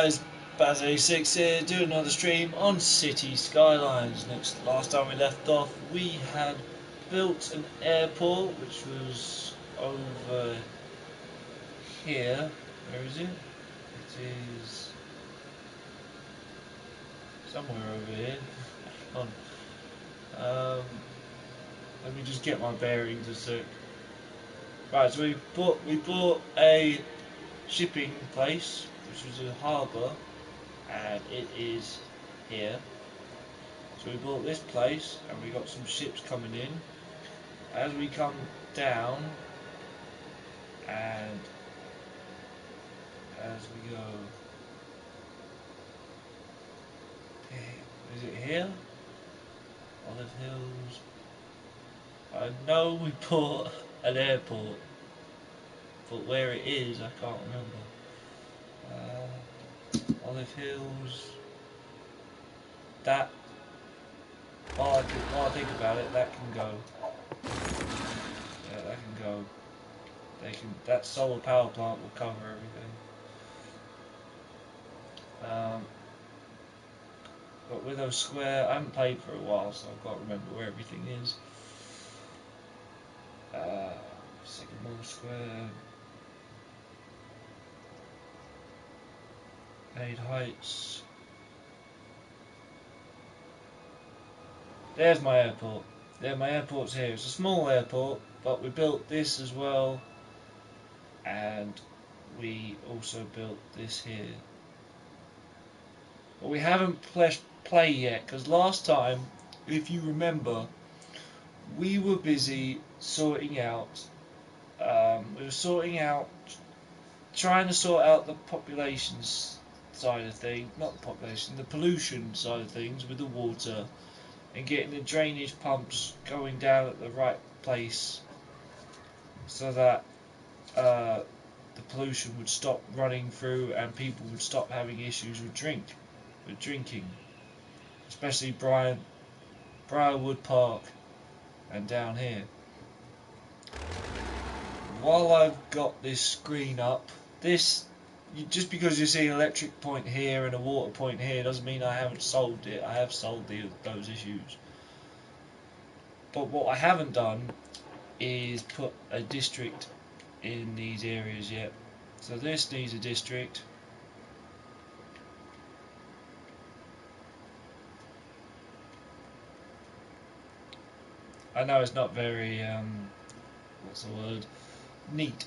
guys, Baz86 here, doing another stream on City Skylines. Last time we left off, we had built an airport which was over here. Where is it? It is somewhere over here. Hang on. Let me just get my bearings a sec. Right, so we bought a shipping place, which was a harbour, and it is here. So we bought this place and we got some ships coming in. As we come down and as we go, is it here? Olive Hills. I know we bought an airport, but where it is I can't remember. Olive Hills. That. While I think about it, that can go. Yeah, that can go. That solar power plant will cover everything. But Willow Square, I haven't played for a while, so I can't remember where everything is. Sycamore Square, Aid Heights. There's my airport. There, my airport's here. It's a small airport, but we built this as well, and we also built this here. But we haven't play yet, because last time, if you remember, we were busy sorting out. Trying to sort out the population side of things, not the population, the pollution side of things with the water, and getting the drainage pumps going down at the right place, so that the pollution would stop running through and people would stop having issues with drinking, especially Briarwood Park and down here. While I've got this screen up, just because you see an electric point here and a water point here doesn't mean I haven't solved it. I have solved those issues. But what I haven't done is put a district in these areas yet. So this needs a district. I know it's not very, what's the word? Neat.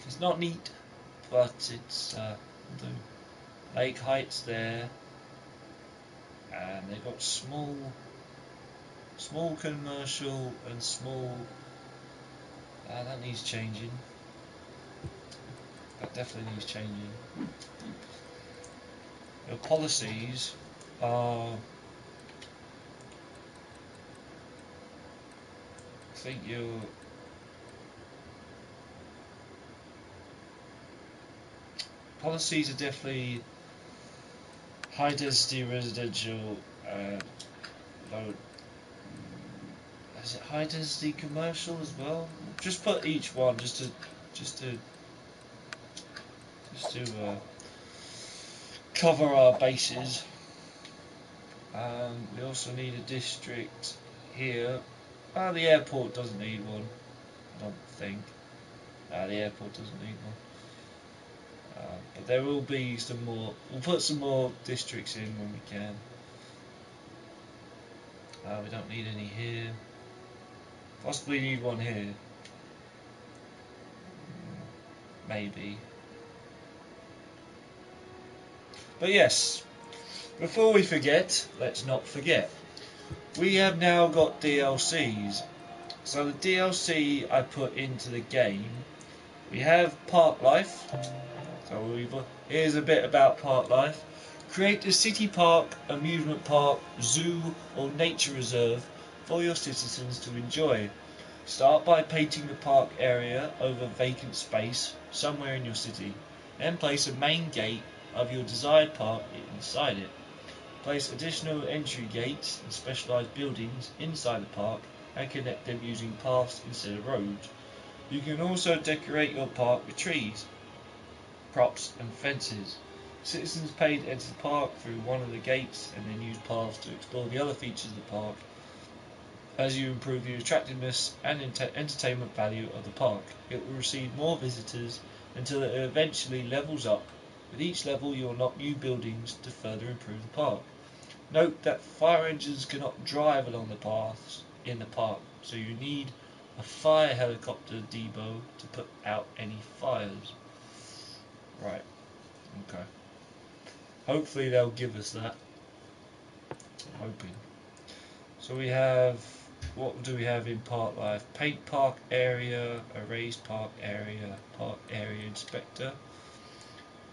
It's not neat, but it's the Lake Heights there, and they've got small commercial and small. That needs changing. That definitely needs changing. Your policies are, I think your policies are definitely high density residential, low. Is it high density commercial as well? Just put each one just to cover our bases. We also need a district here. The airport doesn't need one, I don't think. The airport doesn't need one. But there will be some more. We'll put some more districts in when we can. We don't need any here. Possibly need one here. Maybe. But yes, before we forget, let's not forget. We have now got DLCs. So the DLC I put into the game, we have Park Life. So here's a bit about Park Life. Create a city park, amusement park, zoo or nature reserve for your citizens to enjoy. Start by painting the park area over vacant space somewhere in your city. Then place a main gate of your desired park inside it. Place additional entry gates and specialised buildings inside the park and connect them using paths instead of roads. You can also decorate your park with trees, props and fences. Citizens paid to enter the park through one of the gates and then use paths to explore the other features of the park. As you improve the attractiveness and entertainment value of the park, it will receive more visitors until it eventually levels up. With each level you unlock new buildings to further improve the park. Note that fire engines cannot drive along the paths in the park, so you need a fire helicopter depot to put out any fires. Right, okay. Hopefully they'll give us that. I'm hoping. So we have, what do we have in Park Life? Paint park area, erased park area inspector.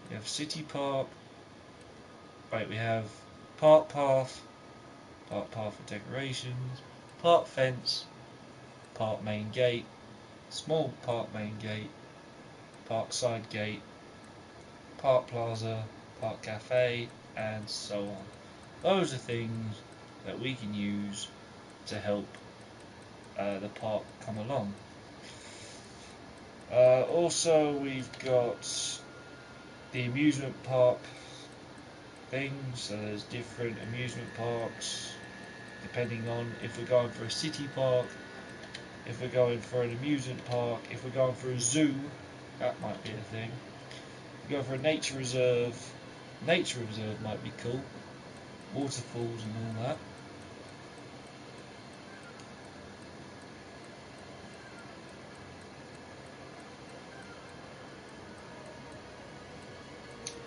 We have city park. Right, we have park path for decorations, park fence, park main gate, small park main gate, park side gate, park plaza, park cafe, and so on. Those are things that we can use to help the park come along. Also, we've got the amusement park thing, so there's different amusement parks depending on if we're going for a city park, if we're going for an amusement park, if we're going for a zoo, that might be a thing. If we go for a nature reserve might be cool, waterfalls and all that.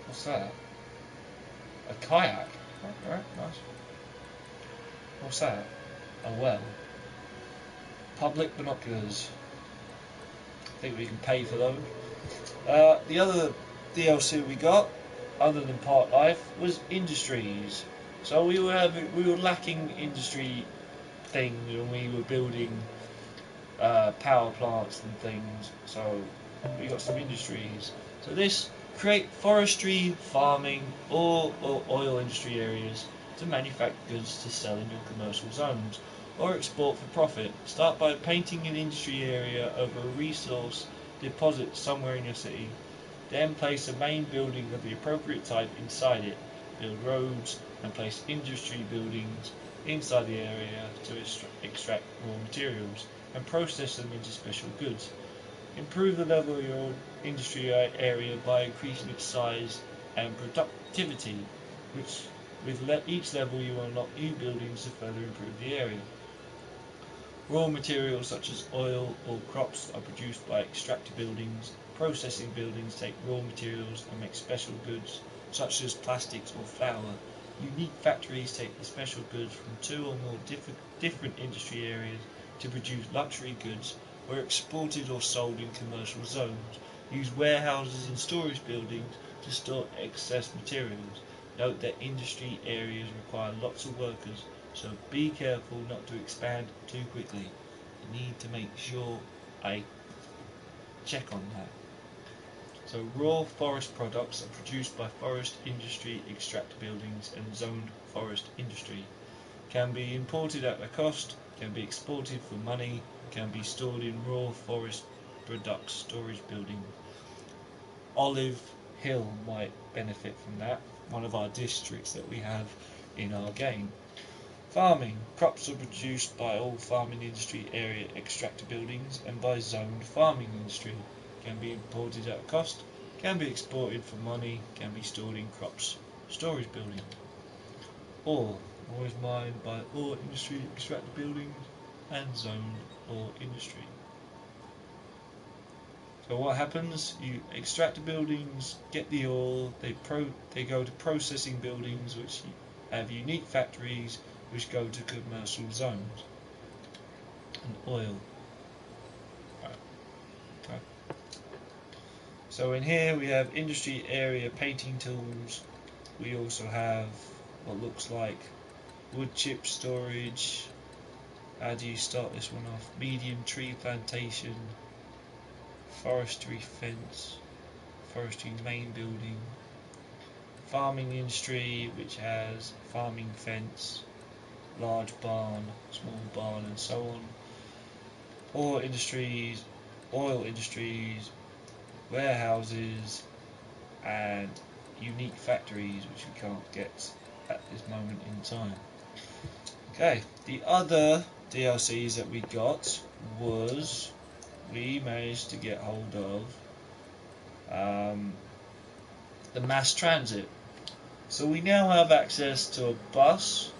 What's that? A kayak? Alright, nice. What's that? A well. Public binoculars. I think we can pay for those. The other DLC we got, other than Park Life, was industries. So we were lacking industry things when we were building power plants and things. So we got some industries. So this create forestry, farming, or oil industry areas to manufacture goods to sell in your commercial zones or export for profit. Start by painting an industry area over a resource deposit somewhere in your city. Then place a main building of the appropriate type inside it. Build roads and place industry buildings inside the area to extract raw materials and process them into special goods. Improve the level of your industry area by increasing its size and productivity, which with each level you unlock new buildings to further improve the area. Raw materials such as oil or crops are produced by extractor buildings. Processing buildings take raw materials and make special goods such as plastics or flour. Unique factories take the special goods from two or more different industry areas to produce luxury goods or exported or sold in commercial zones. Use warehouses and storage buildings to store excess materials. Note that industry areas require lots of workers, so be careful not to expand too quickly. I need to make sure I check on that. So raw forest products are produced by forest industry extractor buildings and zoned forest industry. Can be imported at a cost, can be exported for money, can be stored in raw forest products storage buildings. Olive Hill might benefit from that, one of our districts that we have in our game. Farming. Crops are produced by all farming industry area extractor buildings and by zoned farming industry. Can be imported at a cost, can be exported for money, can be stored in crops storage buildings. Ore is mined by ore industry extractor buildings and zoned ore industry. So what happens? You extract the buildings, get the ore, they go to processing buildings which have unique factories which go to commercial zones. And oil. Right. Okay. So in here we have industry area painting tools. We also have what looks like wood chip storage. How do you start this one off? Medium tree plantation, forestry fence, forestry main building, farming industry which has farming fence, large barn, small barn and so on, oil industries, warehouses and unique factories which we can't get at this moment in time. Okay, the other DLCs that we got was we managed to get hold of the mass transit. So we now have access to a bus.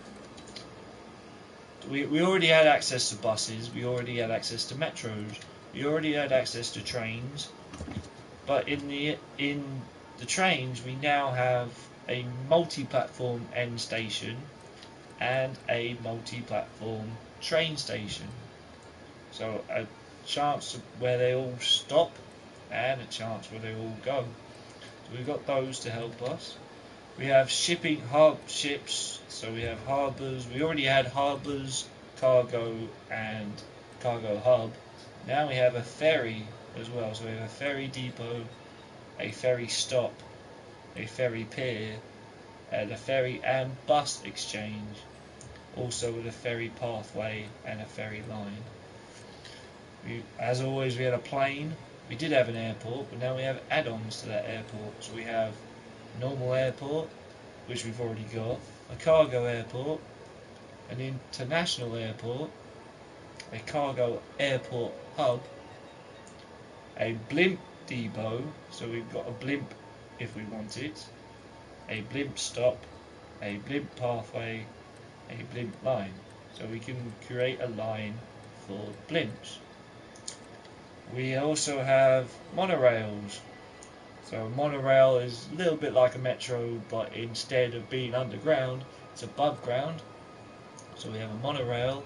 We already had access to buses, we already had access to metros, we already had access to trains, but in the trains we now have a multi-platform end station and a multi-platform train station. So a chance where they all stop and a chance where they all go. So we've got those to help us. We have shipping ships, so we have harbours. We already had harbours, cargo and cargo hub. Now we have a ferry as well, so we have a ferry depot, a ferry stop, a ferry pier, and a ferry and bus exchange, also with a ferry pathway and a ferry line. As always, we had a plane. We did have an airport, but now we have add-ons to that airport. So we have normal airport, which we've already got, a cargo airport, an international airport, a cargo airport hub, a blimp depot, so we've got a blimp if we want it, a blimp stop, a blimp pathway, a blimp line, so we can create a line for blimps. We also have monorails. So a monorail is a little bit like a metro, but instead of being underground, it's above ground. So we have a monorail,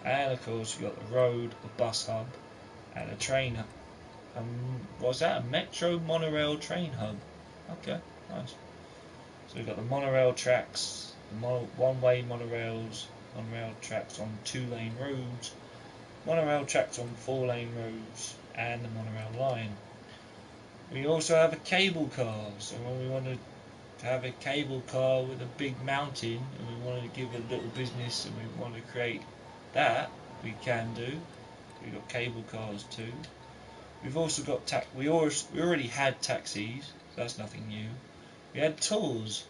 and of course we've got the road, the bus hub, and a train. Was that a metro monorail train hub? Okay, nice. So we've got the monorail tracks, the one-way monorails, monorail tracks on 2-lane roads, monorail tracks on 4-lane roads, and the monorail line. We also have a cable car, so when we wanted to have a cable car with a big mountain and we wanted to give it a little business and we want to create that, we can do. We've got cable cars too. We've also got we already had taxis, so that's nothing new. We had tours,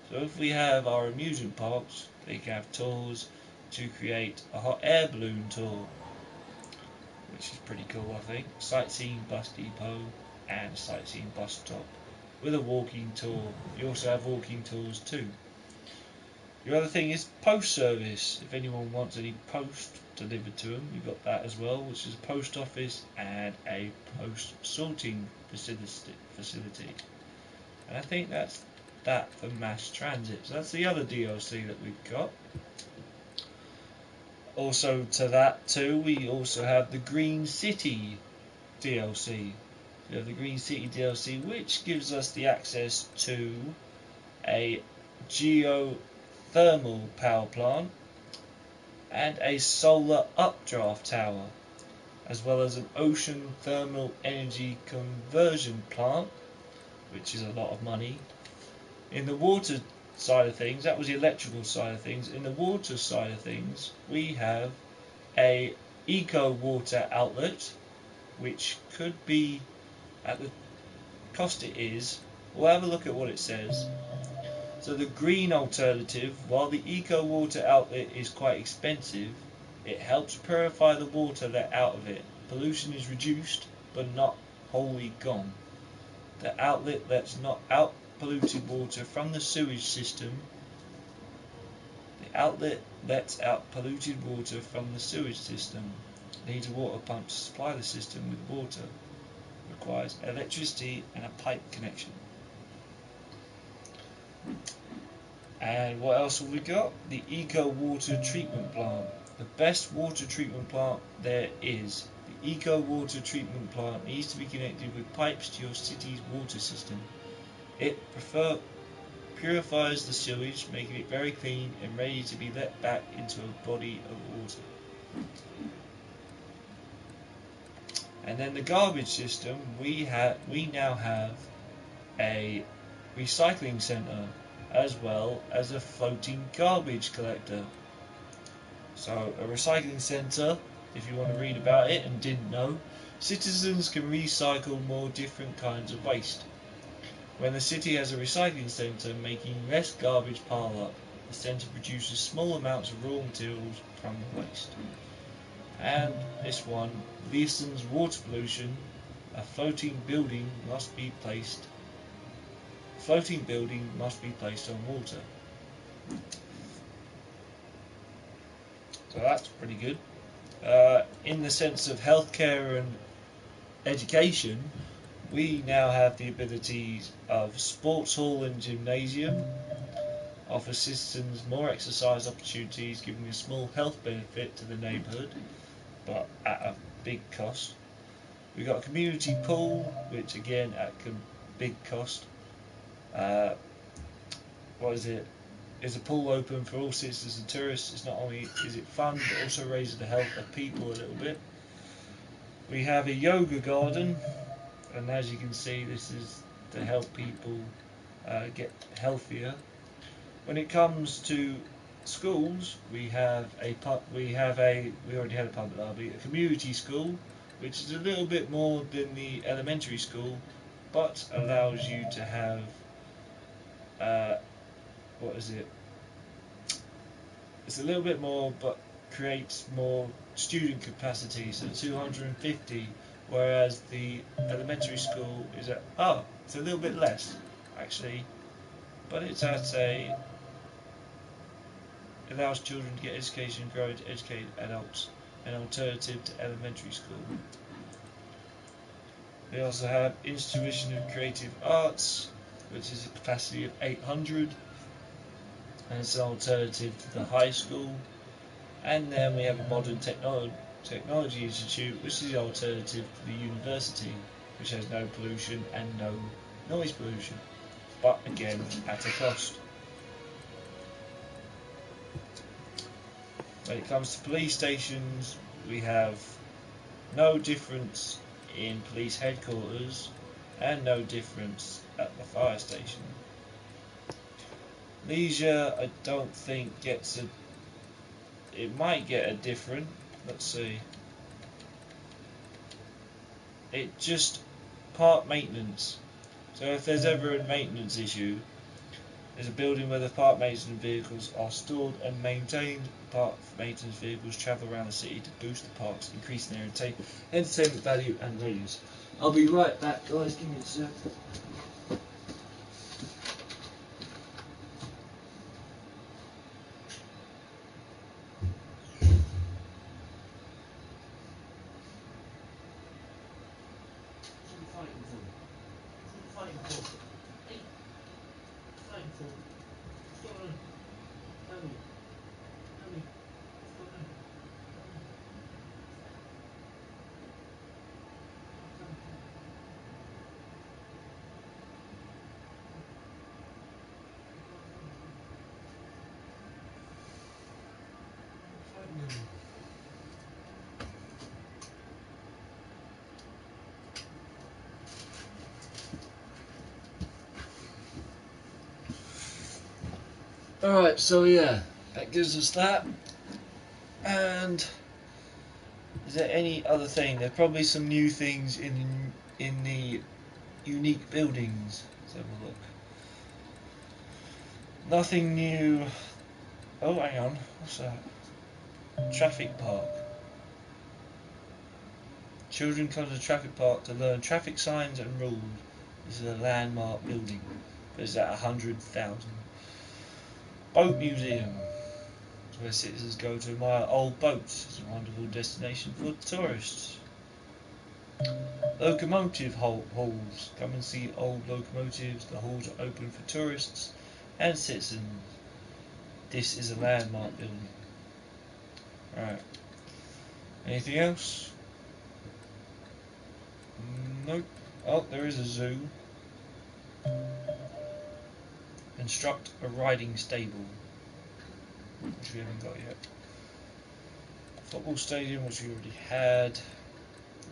so if we have our amusement parks, they can have tours to create a hot air balloon tour, which is pretty cool, I think. Sightseeing bus depot and a sightseeing bus stop with a walking tour. You also have walking tours too. The other thing is post service. If anyone wants any post delivered to them, you've got that as well, which is a post office and a post sorting facility. And I think that's that for mass transit. So that's the other DLC that we've got. Also to that too, we also have the Green City DLC. We have the Green City DLC, which gives us the access to a geothermal power plant and a solar updraft tower, as well as an ocean thermal energy conversion plant, which is a lot of money. In the water side of things, that was the electrical side of things. In the water side of things, we have a eco water outlet, which could be at the cost it is. We'll have a look at what it says. So the green alternative, while the eco water outlet is quite expensive, it helps purify the water that's out of it. Pollution is reduced, but not wholly gone. The outlet lets not out polluted water from the sewage system. The outlet lets out polluted water from the sewage system. Needs a water pump to supply the system with water. Requires electricity and a pipe connection. And what else have we got? The Eco Water Treatment Plant. The best water treatment plant there is. The Eco Water Treatment Plant needs to be connected with pipes to your city's water system. It purifies the sewage, making it very clean and ready to be let back into a body of water. And then the garbage system, we now have a recycling centre as well as a floating garbage collector. So a recycling centre, if you want to read about it and didn't know, citizens can recycle more different kinds of waste. When the city has a recycling centre, making less garbage pile up. The centre produces small amounts of raw materials from the waste. And this one, lessens water pollution. A floating building must be placed on water. So that's pretty good. In the sense of healthcare and education, we now have the abilities of sports hall and gymnasium, offer citizens more exercise opportunities, giving a small health benefit to the neighbourhood, but at a big cost. We got a community pool, which again at a big cost. Is a pool open for all citizens and tourists? It's not only is it fun, but also raises the health of people a little bit. We have a yoga garden, and as you can see, this is to help people get healthier. When it comes to schools, we already had a public library, a community school, which is a little bit more than the elementary school, but allows you to have it's a little bit more, but creates more student capacity, so 250, whereas the elementary school is it's a little bit less actually, but it's allows children to get education, grow to educate adults, an alternative to elementary school. We also have Institution of Creative Arts, which is a capacity of 800, and it's an alternative to the high school. And then we have a Modern Technology Institute, which is the alternative to the university, which has no pollution and no noise pollution, but again at a cost. When it comes to police stations, we have no difference in police headquarters and no difference at the fire station. Leisure, I don't think it might get a different, let's see. It just park maintenance. So if there's ever a maintenance issue, there's a building where the park maintenance vehicles are stored and maintained. Park maintenance vehicles travel around the city to boost the parks, increasing their entertainment value and radius. I'll be right back, guys. Give me a sec. Alright, so yeah, that gives us that. And is there any other thing? There's probably some new things in the unique buildings. Let's have a look. Nothing new. Oh, hang on. What's that? Traffic park. Children come to the traffic park to learn traffic signs and rules. This is a landmark building. It's at 100,000. Boat museum, where citizens go to admire old boats. It's a wonderful destination for tourists. Locomotive halls. Come and see old locomotives. The halls are open for tourists and citizens. This is a landmark building. Right. Anything else? Nope. Oh, there is a zoo. Construct a riding stable, which we haven't got yet. Football stadium, which we already had.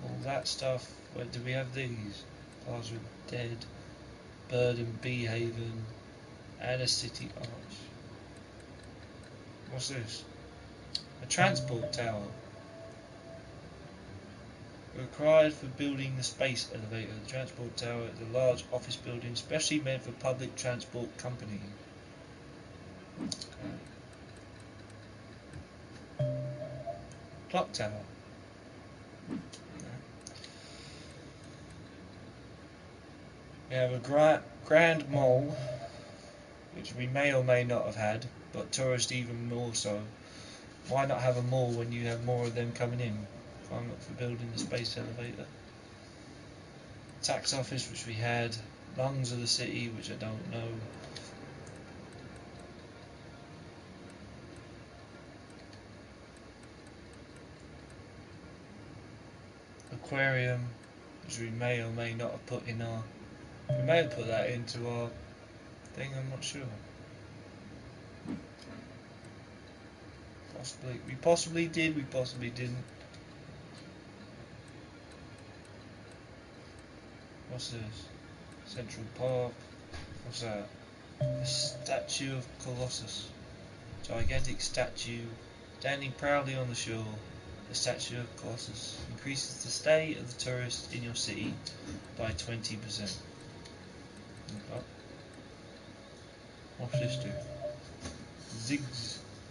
All that stuff. Where do we have these? Plaza Dead, Bird and Bee Haven, and a city arch. What's this? A transport tower. Required for building the space elevator. The transport tower is a large office building specially meant for public transport company. Clock tower. We have a grand mall, which we may or may not have had, but tourists even more so. Why not have a mall when you have more of them coming in? I'm up for building the space elevator. Tax office, which we had. Lungs of the city, which I don't know. Aquarium, which we may or may not have put in our... We may have put that into our thing, I'm not sure. Possibly. We possibly did, we possibly didn't. What's this? Central Park. What's that? A statue of Colossus. Gigantic statue standing proudly on the shore. The statue of Colossus increases the stay of the tourist in your city by 20%. Okay. What's this do?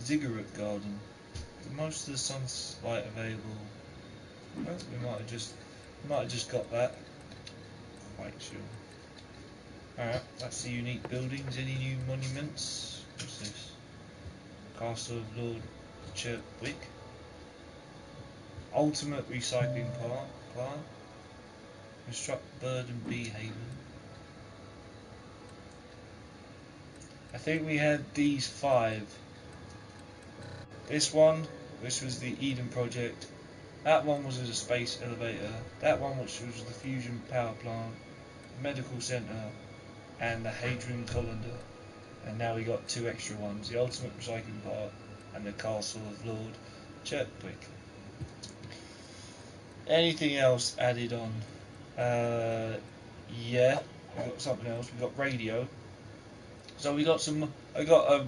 Ziggurat garden. Most of the sunlight available. Well, we might have just got that. Quite sure. Alright, that's the unique buildings. Any new monuments? What's this? Castle of Lord Chirkwick. Ultimate recycling plant. Construct bird and bee haven. I think we had these 5. This one, which was the Eden project. That one was a space elevator. That one, which was the fusion power plant, the medical centre, and the Hadrian Colander. And now we got 2 extra ones: the ultimate recycling part and the Castle of Lord Chirkwick. Anything else added on? Yeah, we got something else. We got radio. So we got some. I got a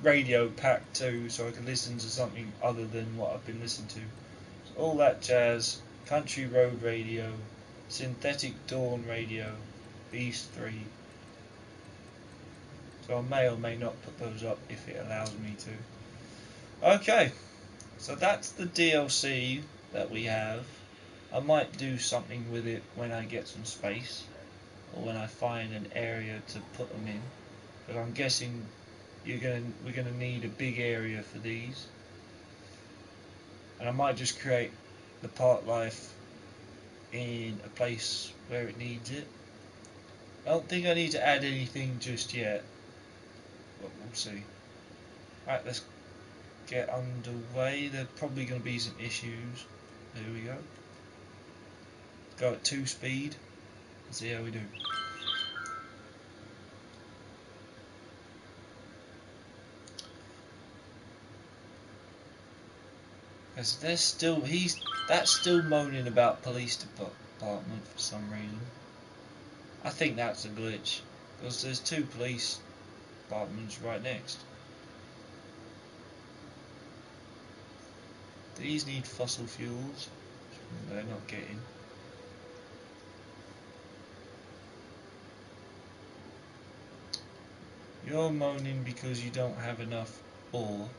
radio pack too, so I can listen to something other than what I've been listening to. So all that jazz. Country road radio, synthetic dawn radio, these 3. So I may or may not put those up if it allows me to. Okay, so that's the DLC that we have. I might do something with it when I get some space, or when I find an area to put them in. But I'm guessing we're gonna need a big area for these, and I might just create the park life in a place where it needs it. I don't think I need to add anything just yet, but we'll see. Right, let's get underway. There's probably going to be some issues. There we go. Go at 2 speed and see how we do. Because that's still moaning about police department for some reason. I think that's a glitch, because there's 2 police departments right next. These need fossil fuels, which they're not getting. You're moaning because you don't have enough ore,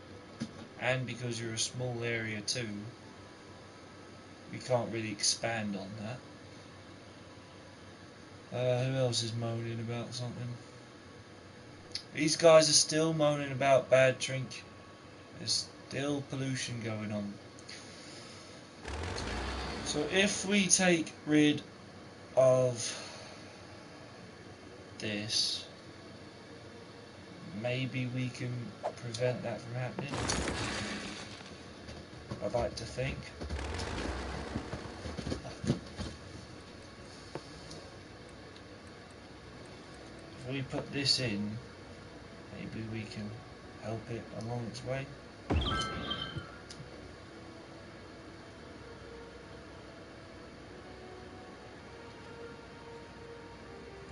and because you're a small area too. We can't really expand on that. Who else is moaning about something? These guys are still moaning about bad drink. There's still pollution going on. So if we take rid of this, maybe we can prevent that from happening. I'd like to think. If we put this in, maybe we can help it along its way.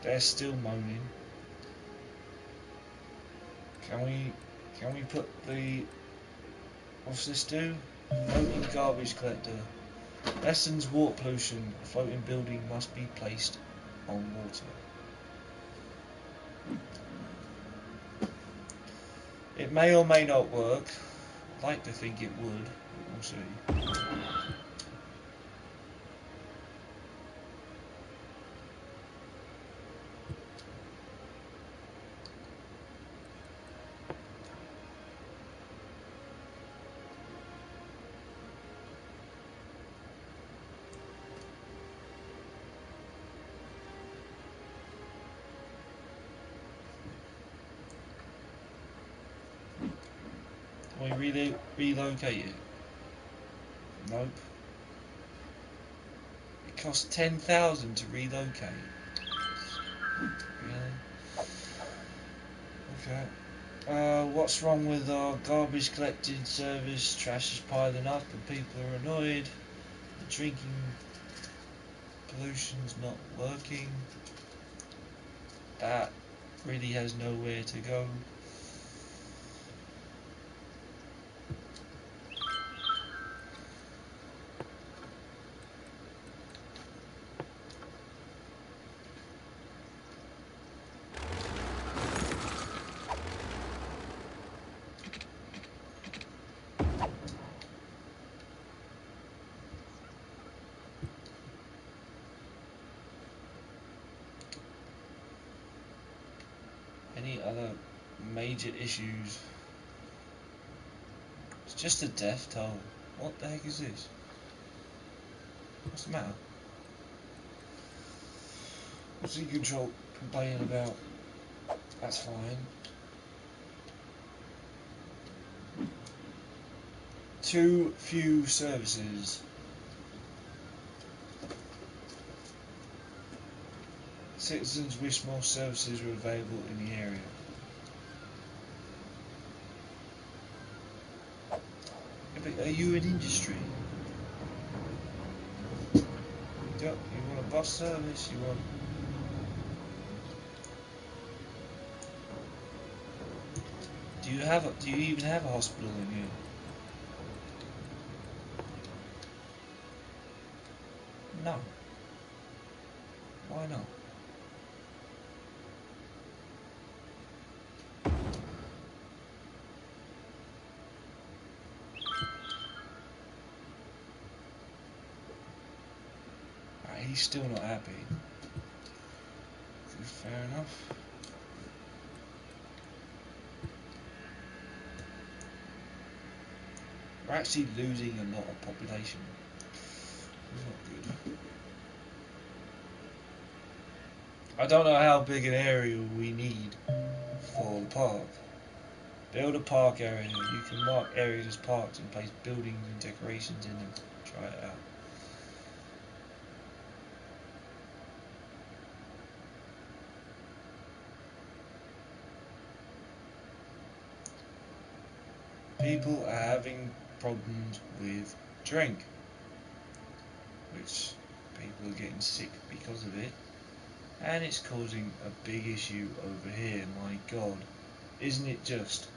They're still moaning. Can we put the... What's this do? Floating garbage collector. Lessons water pollution. A floating building must be placed on water. It may or may not work. I'd like to think it would. We'll see. Can we relocate it? Nope. It costs 10,000 to relocate. Really? Okay. What's wrong with our garbage collecting service? Trash is piling up and people are annoyed. The drinking pollution's not working. That really has nowhere to go. Any other major issues? It's just a death toll. What the heck is this? What's the matter? What's the control complaining about? That's fine. Too few services. Citizens wish more services were available in the area. Yeah, but are you an industry? You want a bus service? You want? Do you even have a hospital in here? No. Why not? He's still not happy. Fair enough. We're actually losing a lot of population. It's not good. I don't know how big an area we need for the park. Build a park area. You can mark areas as parks and place buildings and decorations in them. Try it out. People are having problems with drink, which people are getting sick because of it, and it's causing a big issue over here. My God, isn't it just?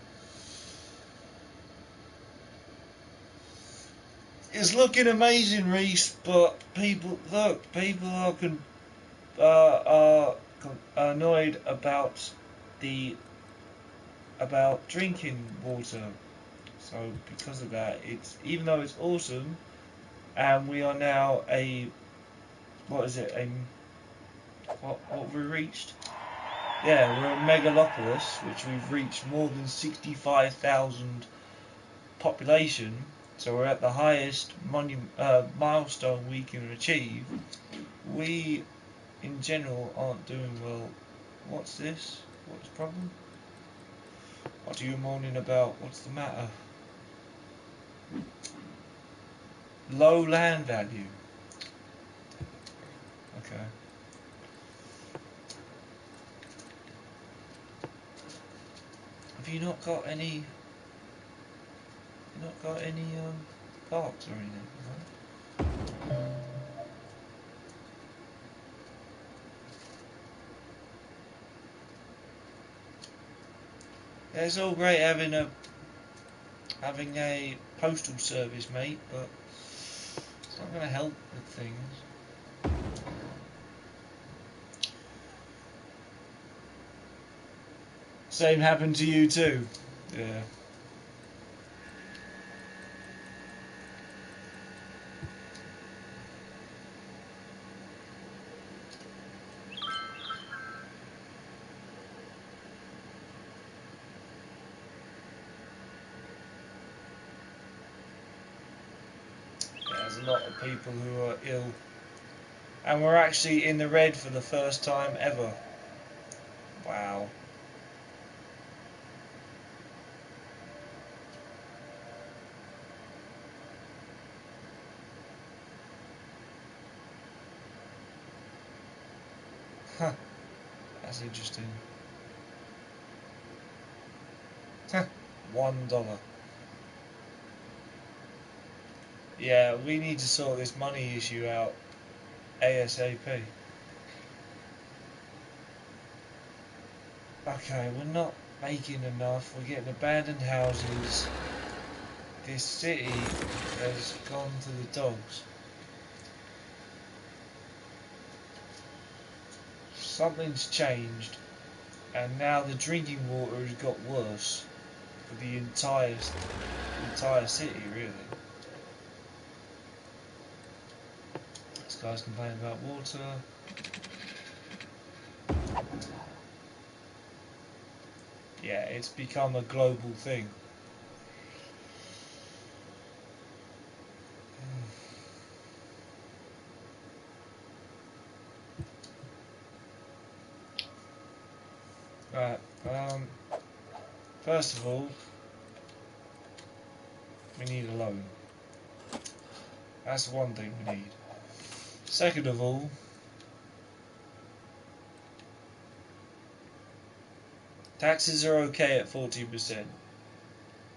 It's looking amazing, Reese, but people are annoyed about drinking water. So because of that, it's even though it's awesome, and we are now what is it? What have we reached? Yeah, we're a megalopolis, which we've reached more than 65,000 population. So we're at the highest milestone we can achieve. We, in general, aren't doing well. What's this? What's the problem? What are you moaning about? What's the matter? Low land value. Okay. Have you not got any? Not got any parks or anything? No? Yeah, it's all great having a postal service, mate, but It's not going to help with things. Same happened to you too. Yeah. There's a lot of people who are ill. And we're actually in the red for the first time ever. Wow. Huh. That's interesting. Huh. $1. Yeah, we need to sort this money issue out ASAP. Okay, we're not making enough. We're getting abandoned houses. This city has gone to the dogs. Something's changed, and now the drinking water has got worse for the entire city, really. This guy's complaining about water. Yeah, it's become a global thing. Right, first of all, we need a loan. That's one thing we need. Second of all, taxes are okay at 14%.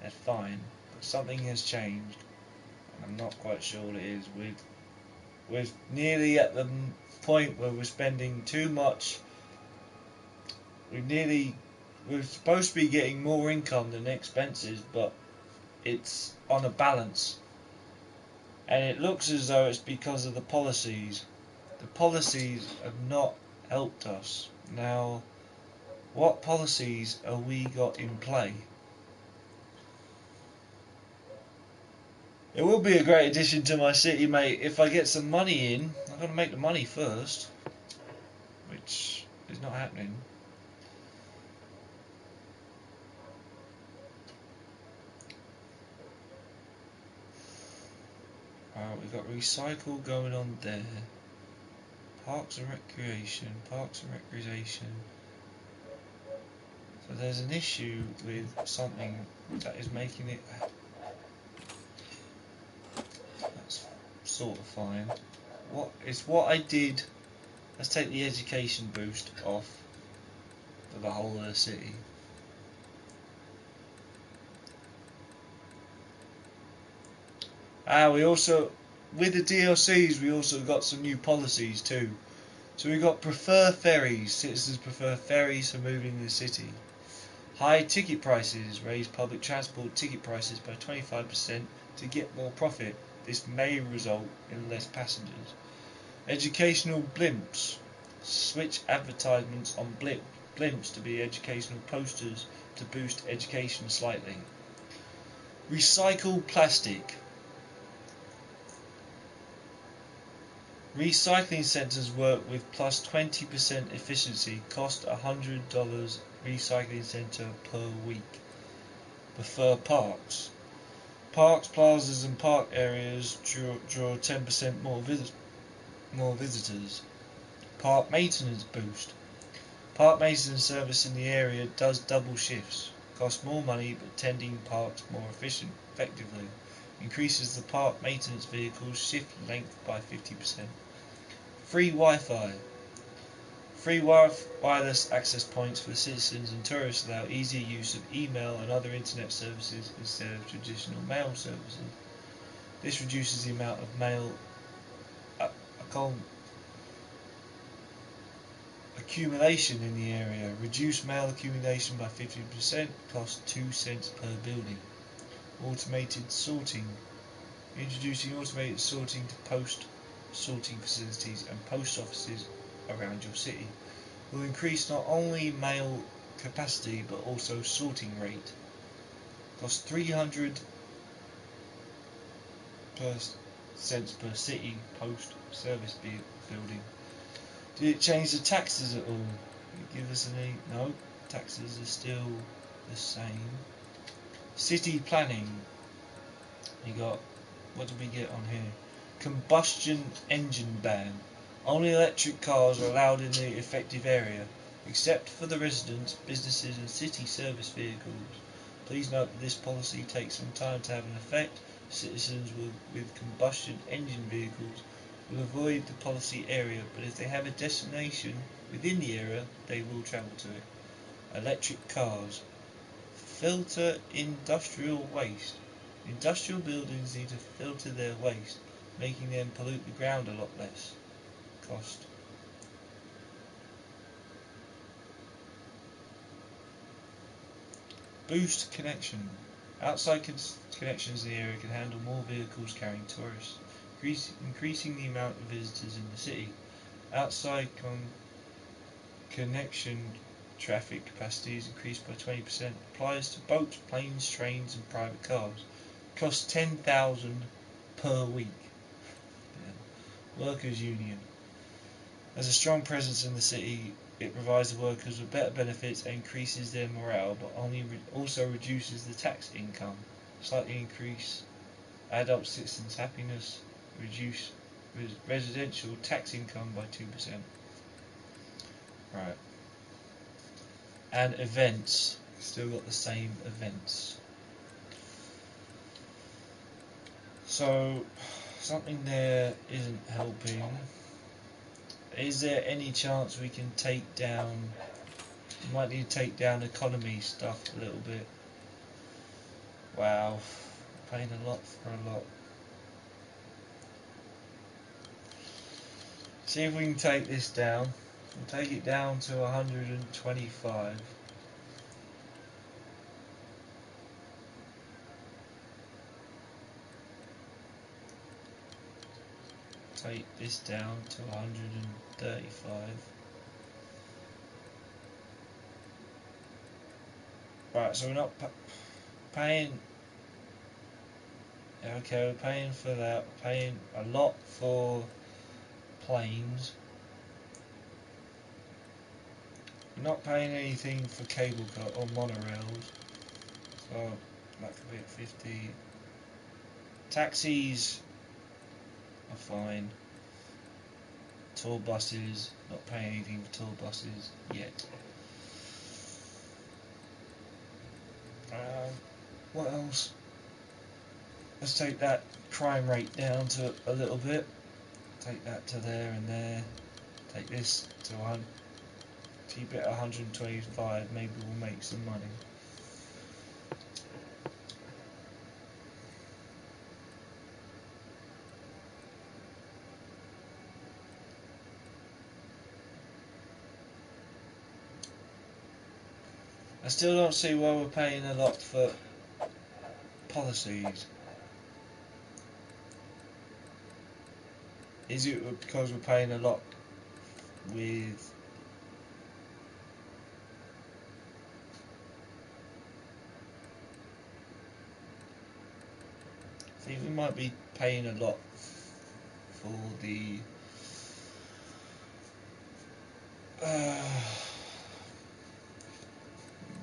They're fine, but something has changed, and I'm not quite sure what it is. We're nearly at the point where we're spending too much. We're supposed to be getting more income than expenses, but it's on a balance, and it looks as though it's because of the policies. The policies have not helped us. Now, what policies have we got in play? It will be a great addition to my city, mate. If I get some money in, I've got to make the money first, which is not happening. We've got recycle going on there. Parks and recreation. So there's an issue with something that is making it. That's sort of fine. What I did. Let's take the education boost off for the whole of the city. We also, with the DLCs, we also got some new policies too. So we got prefer ferries. Citizens prefer ferries for moving in the city. High ticket prices raise public transport ticket prices by 25% to get more profit. This may result in less passengers. Educational blimps. Switch advertisements on blimps to be educational posters to boost education slightly. Recycle plastic. Recycling centres work with plus 20% efficiency, cost $100 recycling centre per week. Prefer parks. Parks, plazas and park areas draw 10% more visitors. Park maintenance boost. Park maintenance service in the area does double shifts. Costs more money but tending parks more effectively. Increases the park maintenance vehicle's shift length by 50%. Free Wi-Fi. Free wireless access points for citizens and tourists allow easier use of email and other internet services instead of traditional mail services. This reduces the amount of mail accumulation in the area. Reduce mail accumulation by 50%, cost 2 cents per building. Automated sorting. Introducing automated sorting to post sorting facilities and post offices around your city will increase not only mail capacity but also sorting rate. Cost 300 cents per city post service building. Did it change the taxes at all? Give us any? No, taxes are still the same. City planning. You got, what did we get on here? Combustion engine ban. Only electric cars are allowed in the effective area, except for the residents, businesses and city service vehicles. Please note that this policy takes some time to have an effect. Citizens with combustion engine vehicles will avoid the policy area, but if they have a destination within the area, they will travel to it. Electric cars. Filter industrial waste. Industrial buildings need to filter their waste, making them pollute the ground a lot less. Cost. Boost connection. Outside connections in the area can handle more vehicles carrying tourists, increasing the amount of visitors in the city. Outside connection traffic capacity is increased by 20%. Applies to boats, planes, trains and private cars. Costs 10,000 per week. Yeah. Workers' union. As a strong presence in the city, it provides the workers with better benefits and increases their morale, but also reduces the tax income. Slightly increase adult citizens' happiness, reduce residential tax income by 2%. Right. And events. Still got the same events. So, something there isn't helping. Is there any chance we can take down... We might need to take down economy stuff a little bit. Wow. Paying a lot for a lot. See if we can take this down. We'll take it down to 125. Take this down to 135. Right, so we're not paying... Okay, we're paying for that. We're paying a lot for planes. We're not paying anything for cable car or monorails. So that could be at 50. Taxis are fine. Tour buses, not paying anything for tour buses yet. What else? Let's take that crime rate down to a little bit. Take that to there and there. Take this to 100. Keep it at 125. Maybe we'll make some money. I still don't see why we're paying a lot for policies. Is it because we're paying a lot with... I think we might be paying a lot for the...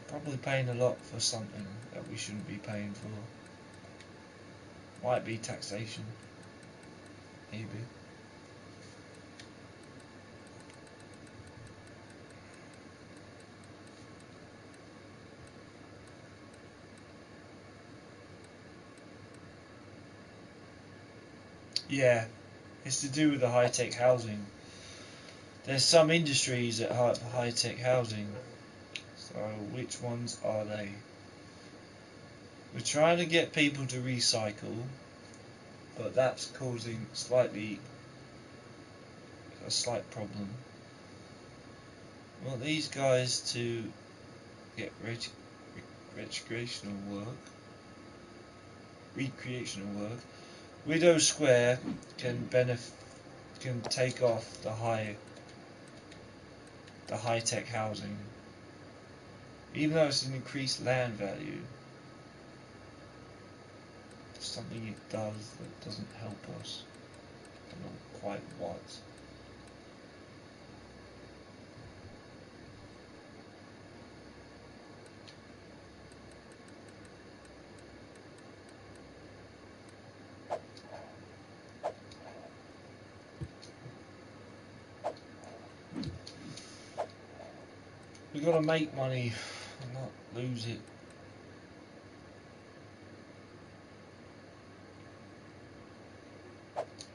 probably paying a lot for something that we shouldn't be paying for. Might be taxation. Maybe. Yeah, it's to do with the high-tech housing. There's some industries that have high-tech housing. So which ones are they? We're trying to get people to recycle, but that's causing a slight problem. We want these guys to get recreational work. Widow Square can take off the high tech housing, even though it's an increased land value. There's something it does that doesn't help us. I don't know quite what. We gotta make money and not lose it.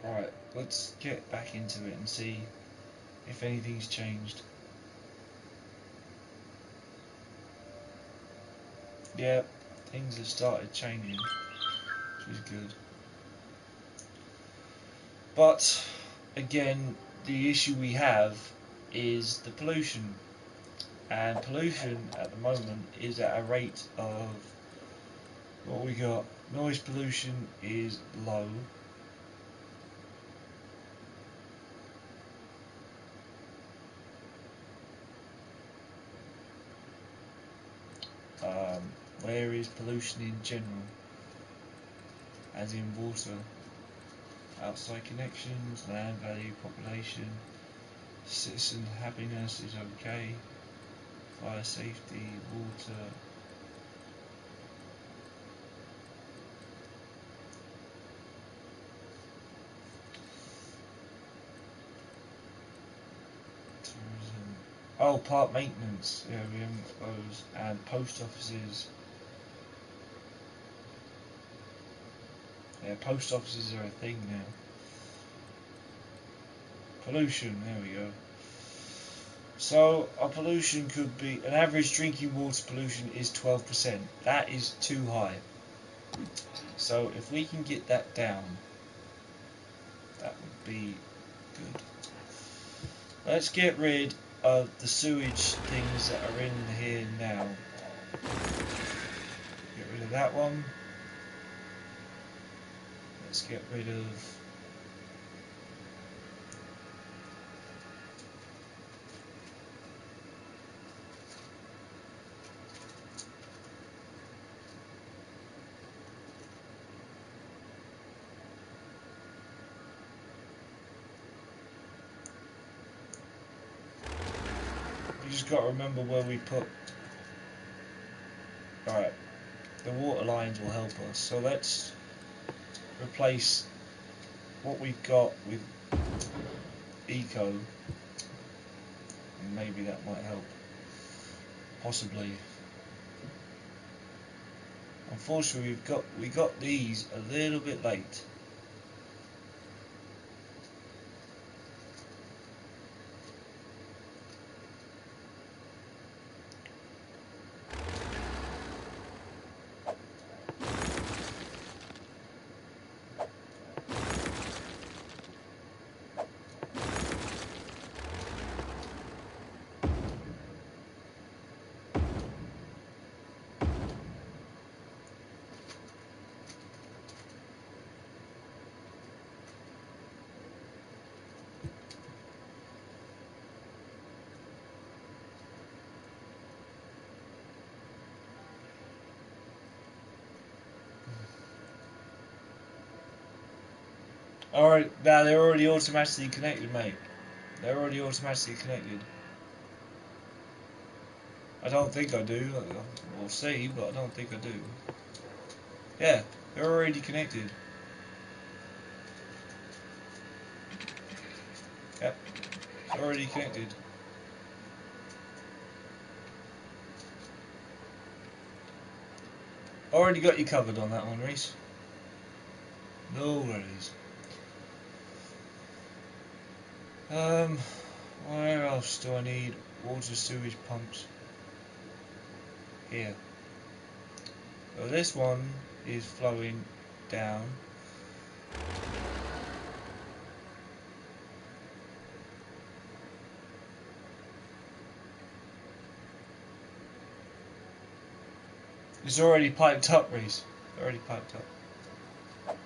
Alright, let's get back into it and see if anything's changed. Yeah, things have started changing, which is good. But again, the issue we have is the pollution. And pollution at the moment is at a rate of, what we got, noise pollution is low. Where is pollution in general? As in water, outside connections, land value, population, citizen happiness is okay, fire safety, water. Tourism. Oh, park maintenance. Yeah, we haven't got those. And post offices. Yeah, post offices are a thing now. Pollution, there we go. So our pollution could be, an average drinking water pollution is 12%. That is too high. So if we can get that down, that would be good. Let's get rid of the sewage things that are in here now. Get rid of that one. Let's get rid of just got to remember where we put. Alright, the water lines will help us. So let's replace what we've got with eco. And maybe that might help. Possibly. Unfortunately, we got these a little bit late. Alright, now they're already automatically connected, mate. They're already automatically connected. I don't think I do. We'll see, but I don't think I do. Yeah, they're already connected. Yep, it's already connected. Already got you covered on that one, Reese. No worries. Where else do I need water sewage pumps? Here. So this one is flowing down. It's already piped up, Reese. Already piped up.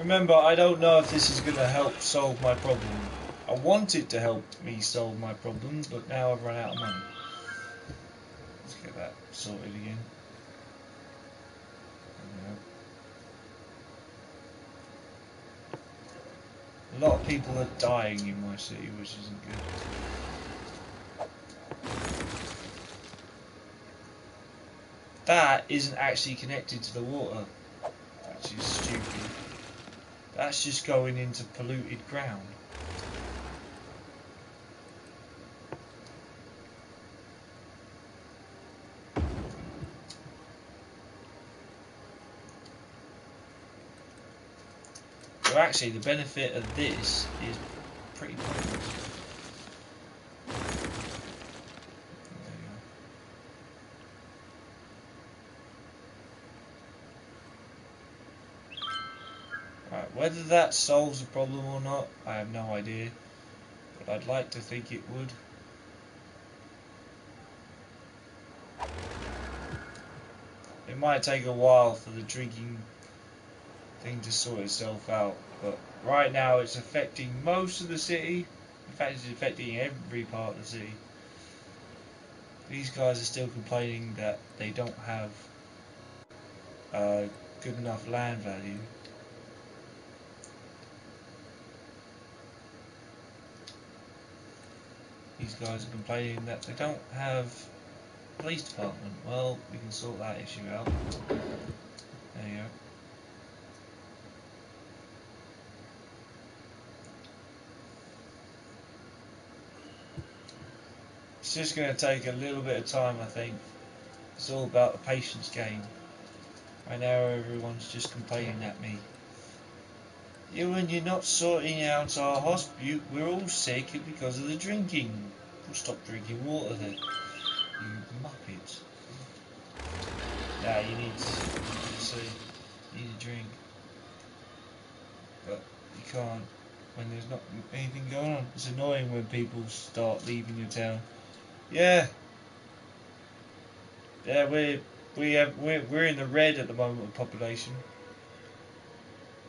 Remember, I don't know if this is going to help solve my problem. I want it to help me solve my problem, but now I've run out of money. Let's get that sorted again. A lot of people are dying in my city, which isn't good. That isn't actually connected to the water, which is stupid. That's just going into polluted ground. So actually the benefit of this is pretty pointless. Right, whether that solves the problem or not, I have no idea. But I'd like to think it would. It might take a while for the drinking thing to sort itself out, but right now it's affecting most of the city. In fact, it's affecting every part of the city. These guys are still complaining that they don't have good enough land value. These guys are complaining that they don't have a police department. Well, we can sort that issue out. There you go. It's just going to take a little bit of time, I think. It's all about the patience game. Right now everyone's just complaining at me. Euan, you're not sorting out our hospital. We're all sick because of the drinking. We'll stop drinking water then. You muppets. Nah, you need a drink. But you can't when there's not anything going on. It's annoying when people start leaving your town. Yeah, we're in the red at the moment with population.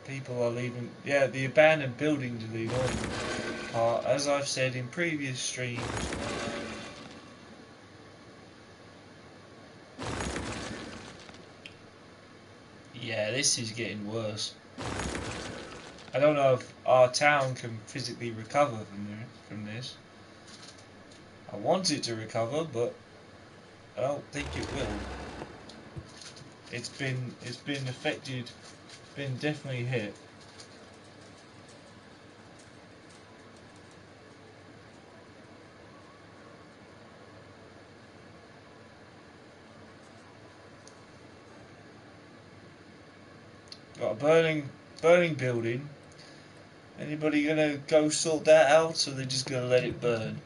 People are leaving. Yeah, the abandoned buildings are the annoying part, as I've said in previous streams. Yeah, this is getting worse. I don't know if our town can physically recover from this. I want it to recover, but I don't think it will. It's been affected, been definitely hit. Got a burning building. Anybody gonna go sort that out, or they're just gonna let it burn?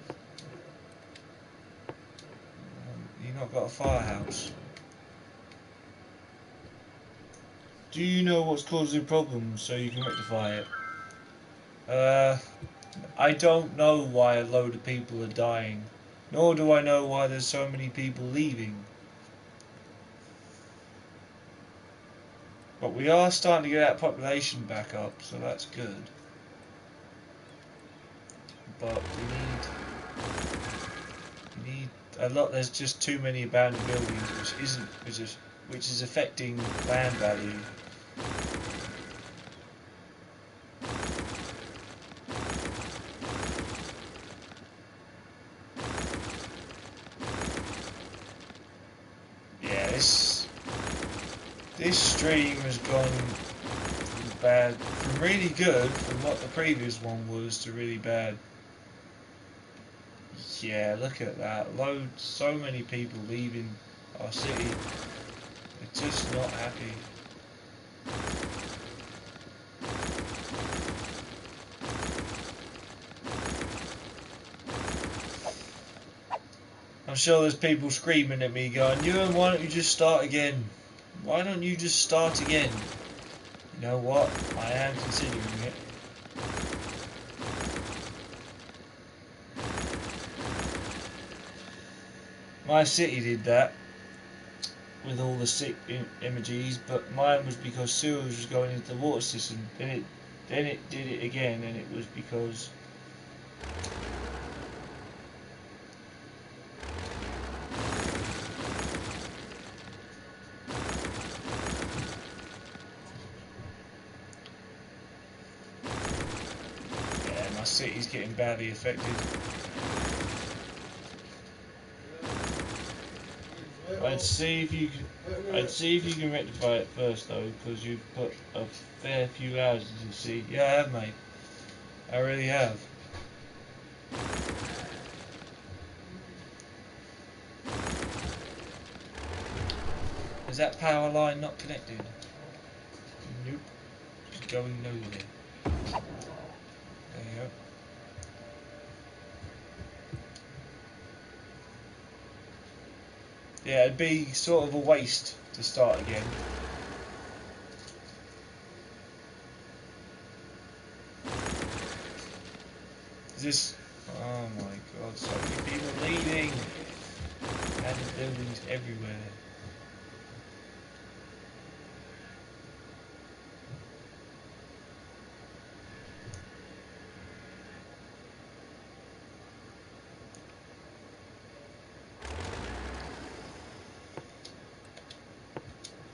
You've not got a firehouse. Do you know what's causing the problem so you can rectify it? I don't know why a load of people are dying, nor do I know why there's so many people leaving. But we are starting to get that population back up, so that's good. But we need a lot. There's just too many abandoned buildings, which is affecting land value. Yeah, this stream has gone from bad, from really good, from what the previous one was, to really bad. Yeah, look at that. So many people leaving our city. They're just not happy. I'm sure there's people screaming at me going, Euan, why don't you just start again? Why don't you just start again? You know what? I am considering it. My city did that. with all the sick images, but mine was because sewage was going into the water system. Then it did it again, and it was because yeah, my city's getting badly affected. I'd see if you can rectify it first though, because you've put a fair few hours into the sea. Yeah, I have, mate. I really have. Is that power line not connected? Nope. It's going nowhere. There you go. Yeah, it'd be sort of a waste to start again. Is this? Oh my god, so many people leaving! And buildings everywhere.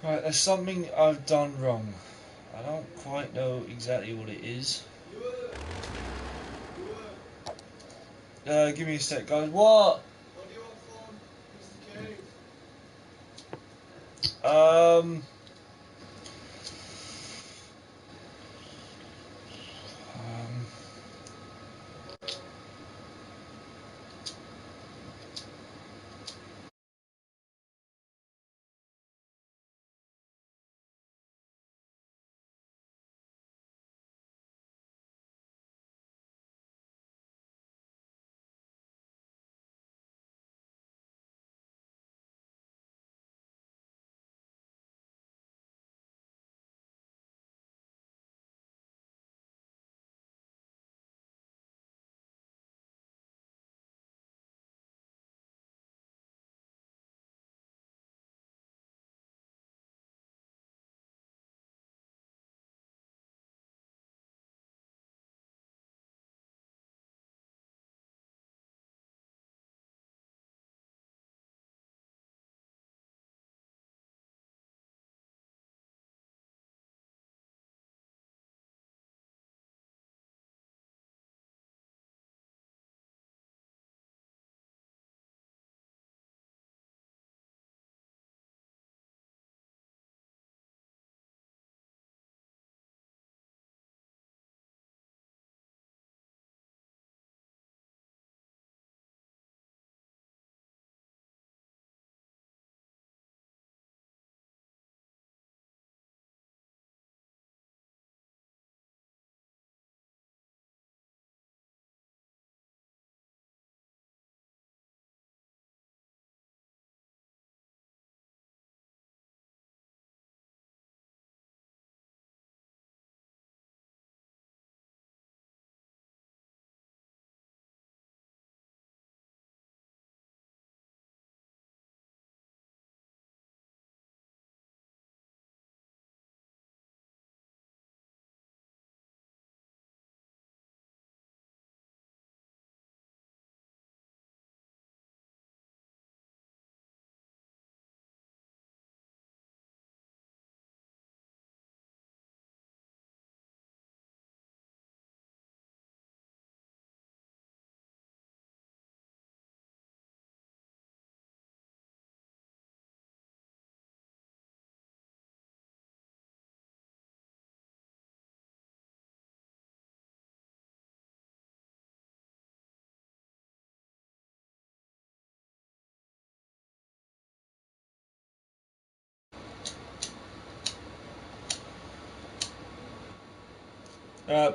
Right, there's something I've done wrong. I don't quite know exactly what it is. Give me a sec, guys. What? What do you want from Mr. Cave? Um,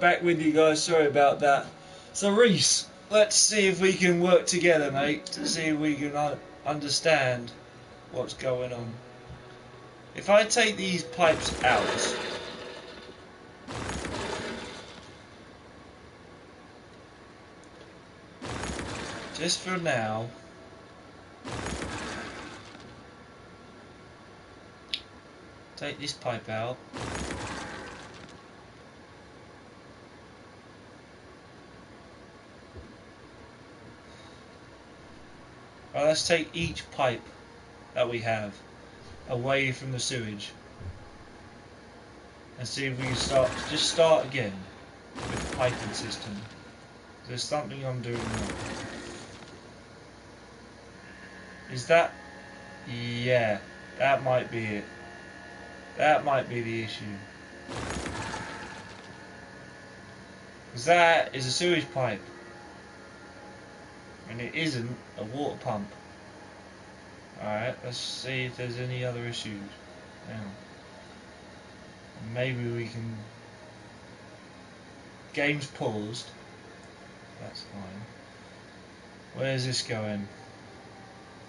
back with you guys. Sorry about that. So Reese, let's see if we can work together, mate, to see if we can understand what's going on. If I take these pipes out, just for now, take this pipe out. Right, let's take each pipe that we have away from the sewage and see if we can start again with the piping system. There's something I'm doing wrong. Is that? Yeah, that might be it. That might be the issue. Because that is a sewage pipe. And it isn't a water pump. Alright, let's see if there's any other issues. Now, maybe we can... Game's paused. That's fine. Where's this going?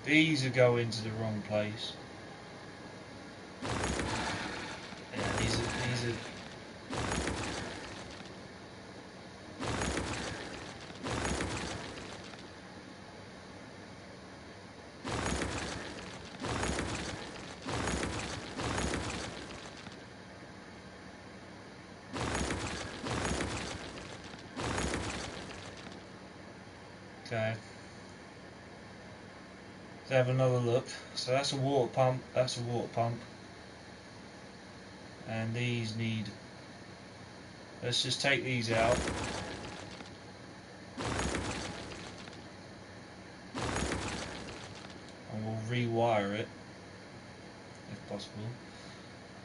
These are going to the wrong place. Yeah, these are... Okay. Let's have another look. So that's a water pump, that's a water pump. And these need... Let's just take these out. And we'll rewire it, if possible.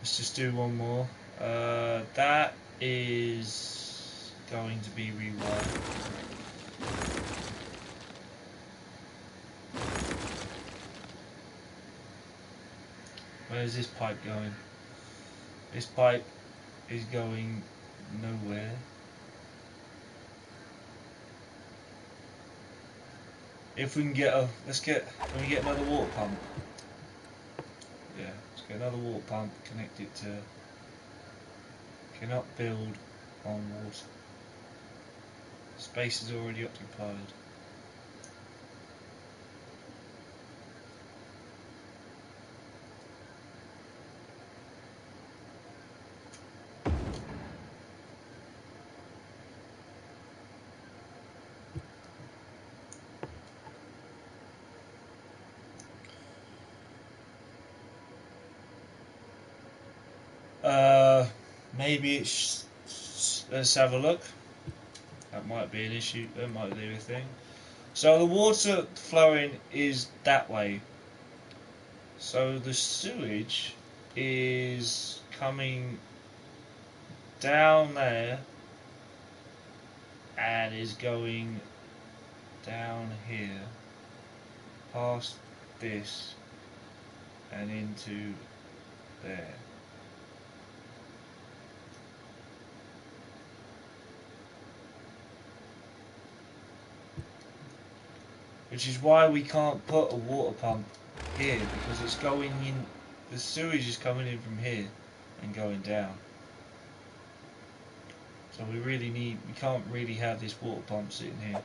Let's just do one more. That is going to be rewired. Where's this pipe going? This pipe is going nowhere. If we can get a, can we get another water pump? Yeah, let's get another water pump, connect it to, cannot build on water. Space is already occupied. Maybe it's, let's have a look. That might be an issue, that might be a thing. So the water flowing is that way. So the sewage is coming down there and is going down here, past this and into there. Which is why we can't put a water pump here, because it's going in, the sewage is coming in from here and going down. So we can't really have this water pump sitting here.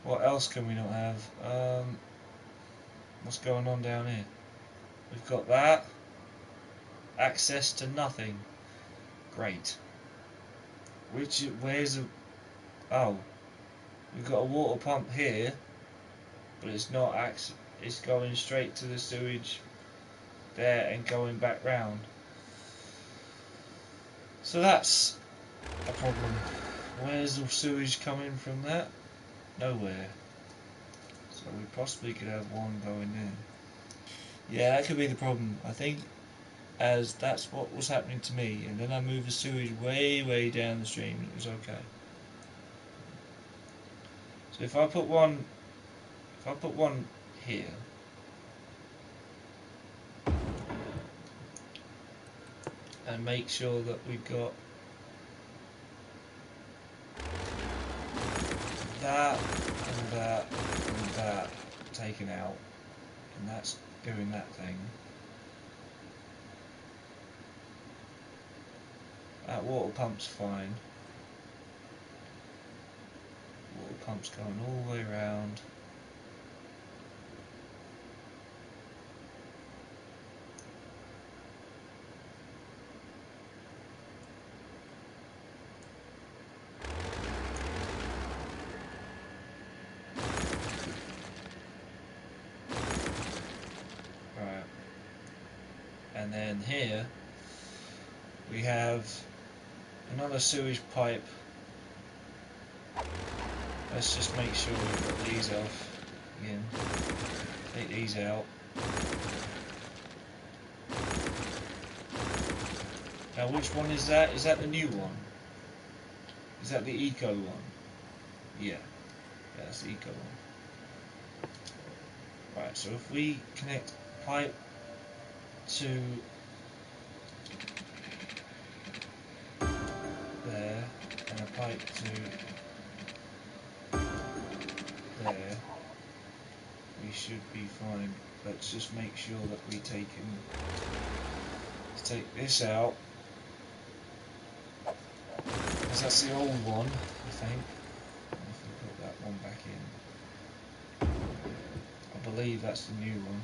What else can we not have? What's going on down here? We've got that. Access to nothing. Great. Where's the... Oh. We've got a water pump here, but it's not it's going straight to the sewage there and going back round. So that's a problem. Where's the sewage coming from that? Nowhere. So we possibly could have one going there. Yeah, that could be the problem. I think as that's what was happening to me, and then I moved the sewage way down the stream and it was okay. So if I put one here, and make sure that we've got that and that and that taken out, and that's doing that thing. That water pump's fine. Water pump's going all the way around. Right. And then here we have another sewage pipe. Let's just make sure we've got these off again. Take these out. Now which one is that? Is that the new one? Is that the eco one? Yeah. Yeah, that's the eco one. Right, so if we connect pipe to there and a pipe to there, we should be fine. Let's just make sure that we take this out, because that's the old one, I think. If we put that one back in, I believe that's the new one.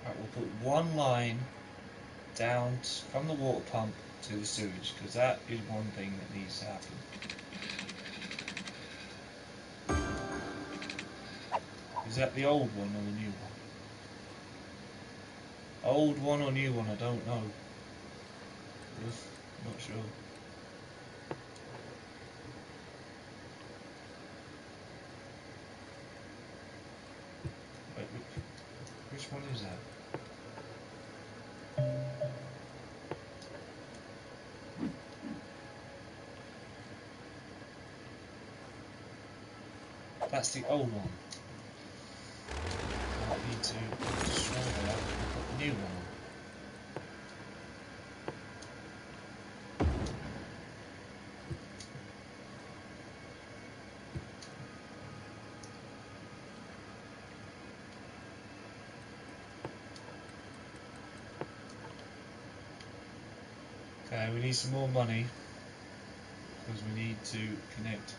Right, we'll put one line down from the water pump to the sewage, because that is one thing that needs to happen. Is that the old one or the new one? Old one or new one, I don't know. Not sure. Wait, which one is that? That's the old one. I need to destroy that and put the new one on. Okay, we need some more money, because we need to connect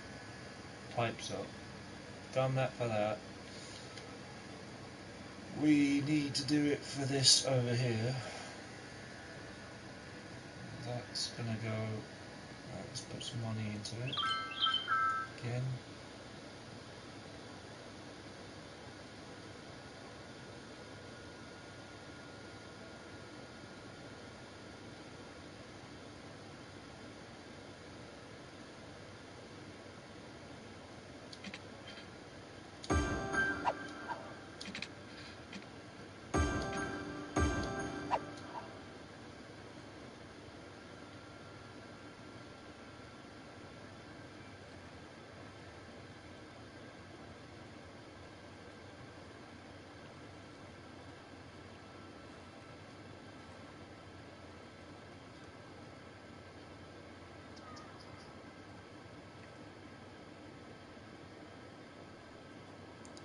pipes up. Done that for that. We need to do it for this over here. That's gonna go. Right, let's put some money into it again.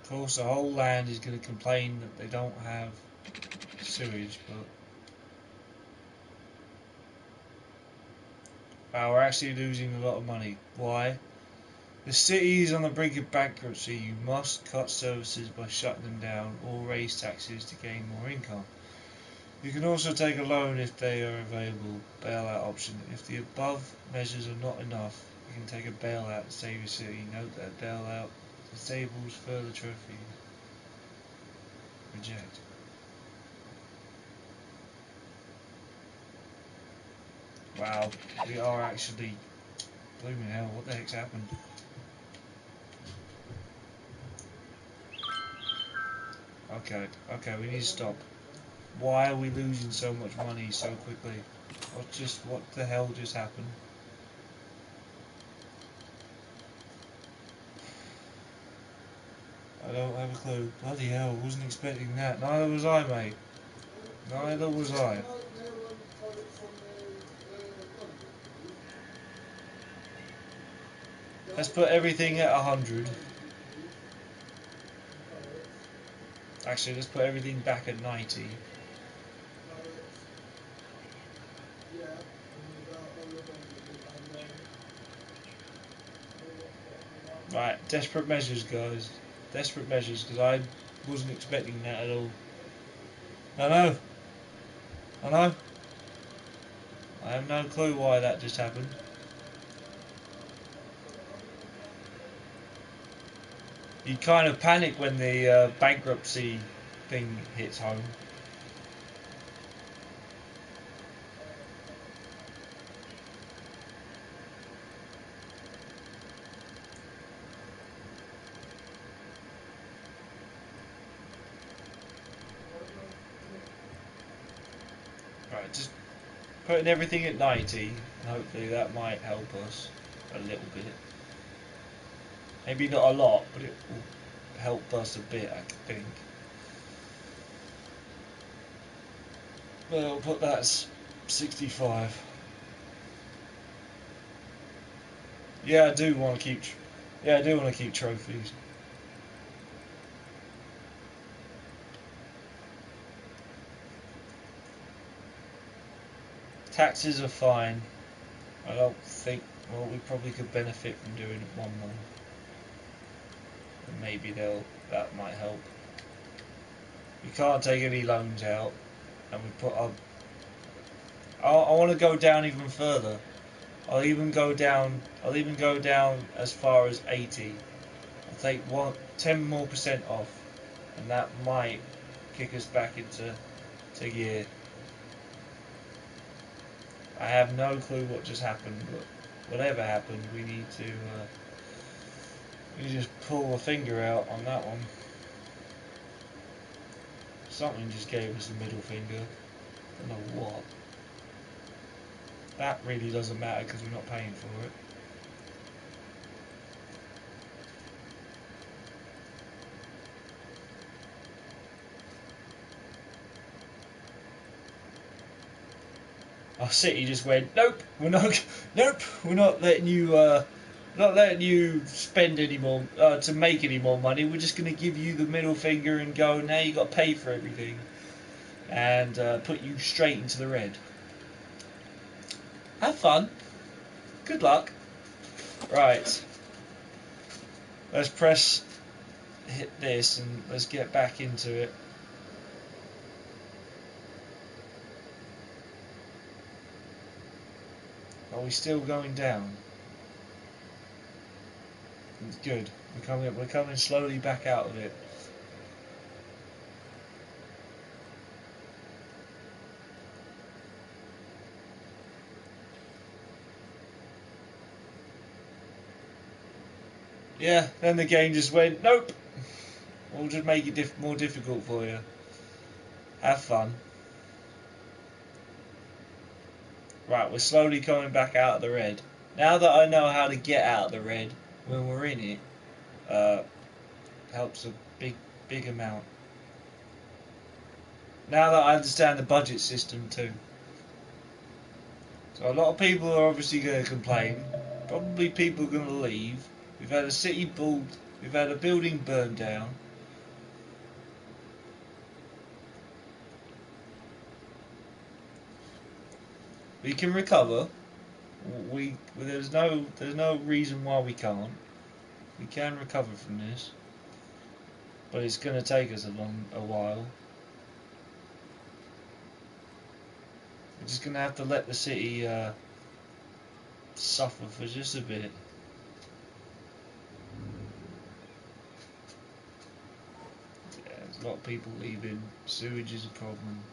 Of course, the whole land is going to complain that they don't have sewage, but wow, we're actually losing a lot of money. Why? The city is on the brink of bankruptcy. You must cut services by shutting them down or raise taxes to gain more income. You can also take a loan if they are available. Bailout option. If the above measures are not enough, you can take a bailout to save your city. Note that a bailout disables further trophy. Reject. Wow, we are actually... Blooming hell, what the heck's happened? Okay, we need to stop. Why are we losing so much money so quickly? What the hell just happened? I don't have have a clue. Bloody hell, wasn't expecting that. Neither was I, mate. Neither was I. Let's put everything at 100. Actually, let's put everything back at 90. Right, desperate measures, guys. Desperate measures, because I wasn't expecting that at all. I know. I know. I have no clue why that just happened. You kind of panic when the bankruptcy thing hits home. Right, just putting everything at 90, and hopefully that might help us a little bit. Maybe not a lot, but it will help us a bit, I think. Well, I'll put that as 65. Yeah, I do want to keep. Yeah, I do want to keep trophies. Taxes are fine. I don't think. Well, we probably could benefit from doing one more. And maybe that might help. We can't take any loans out, and we put up. I want to go down even further. I'll even go down as far as 80. I'll take 10% more off, and that might kick us back into gear. I have no clue what just happened, but whatever happened, we need to just pull a finger out on that one. Something just gave us a middle finger. I don't know what. That really doesn't matter because we're not paying for it. Our city just went, nope, we're not letting you spend any more to make any more money. We're just going to give you the middle finger and go, now you got to pay for everything, and put you straight into the red. Have fun. Good luck. Right. Let's hit this and let's get back into it. Are we still going down? It's good. We're coming slowly back out of it. Yeah, then the game just went, nope. We'll just make it more difficult for you. Have fun. Right, we're slowly coming back out of the red. Now that I know how to get out of the red when we're in it, helps a big amount. Now that I understand the budget system too. So a lot of people are obviously going to complain. Probably people are going to leave. We've had a city built. We've had a building burned down. We can recover. There's no reason why we can't. We can recover from this, but it's going to take us a while. We're just going to have to let the city suffer for just a bit. Yeah, there's a lot of people leaving. Sewage is a problem.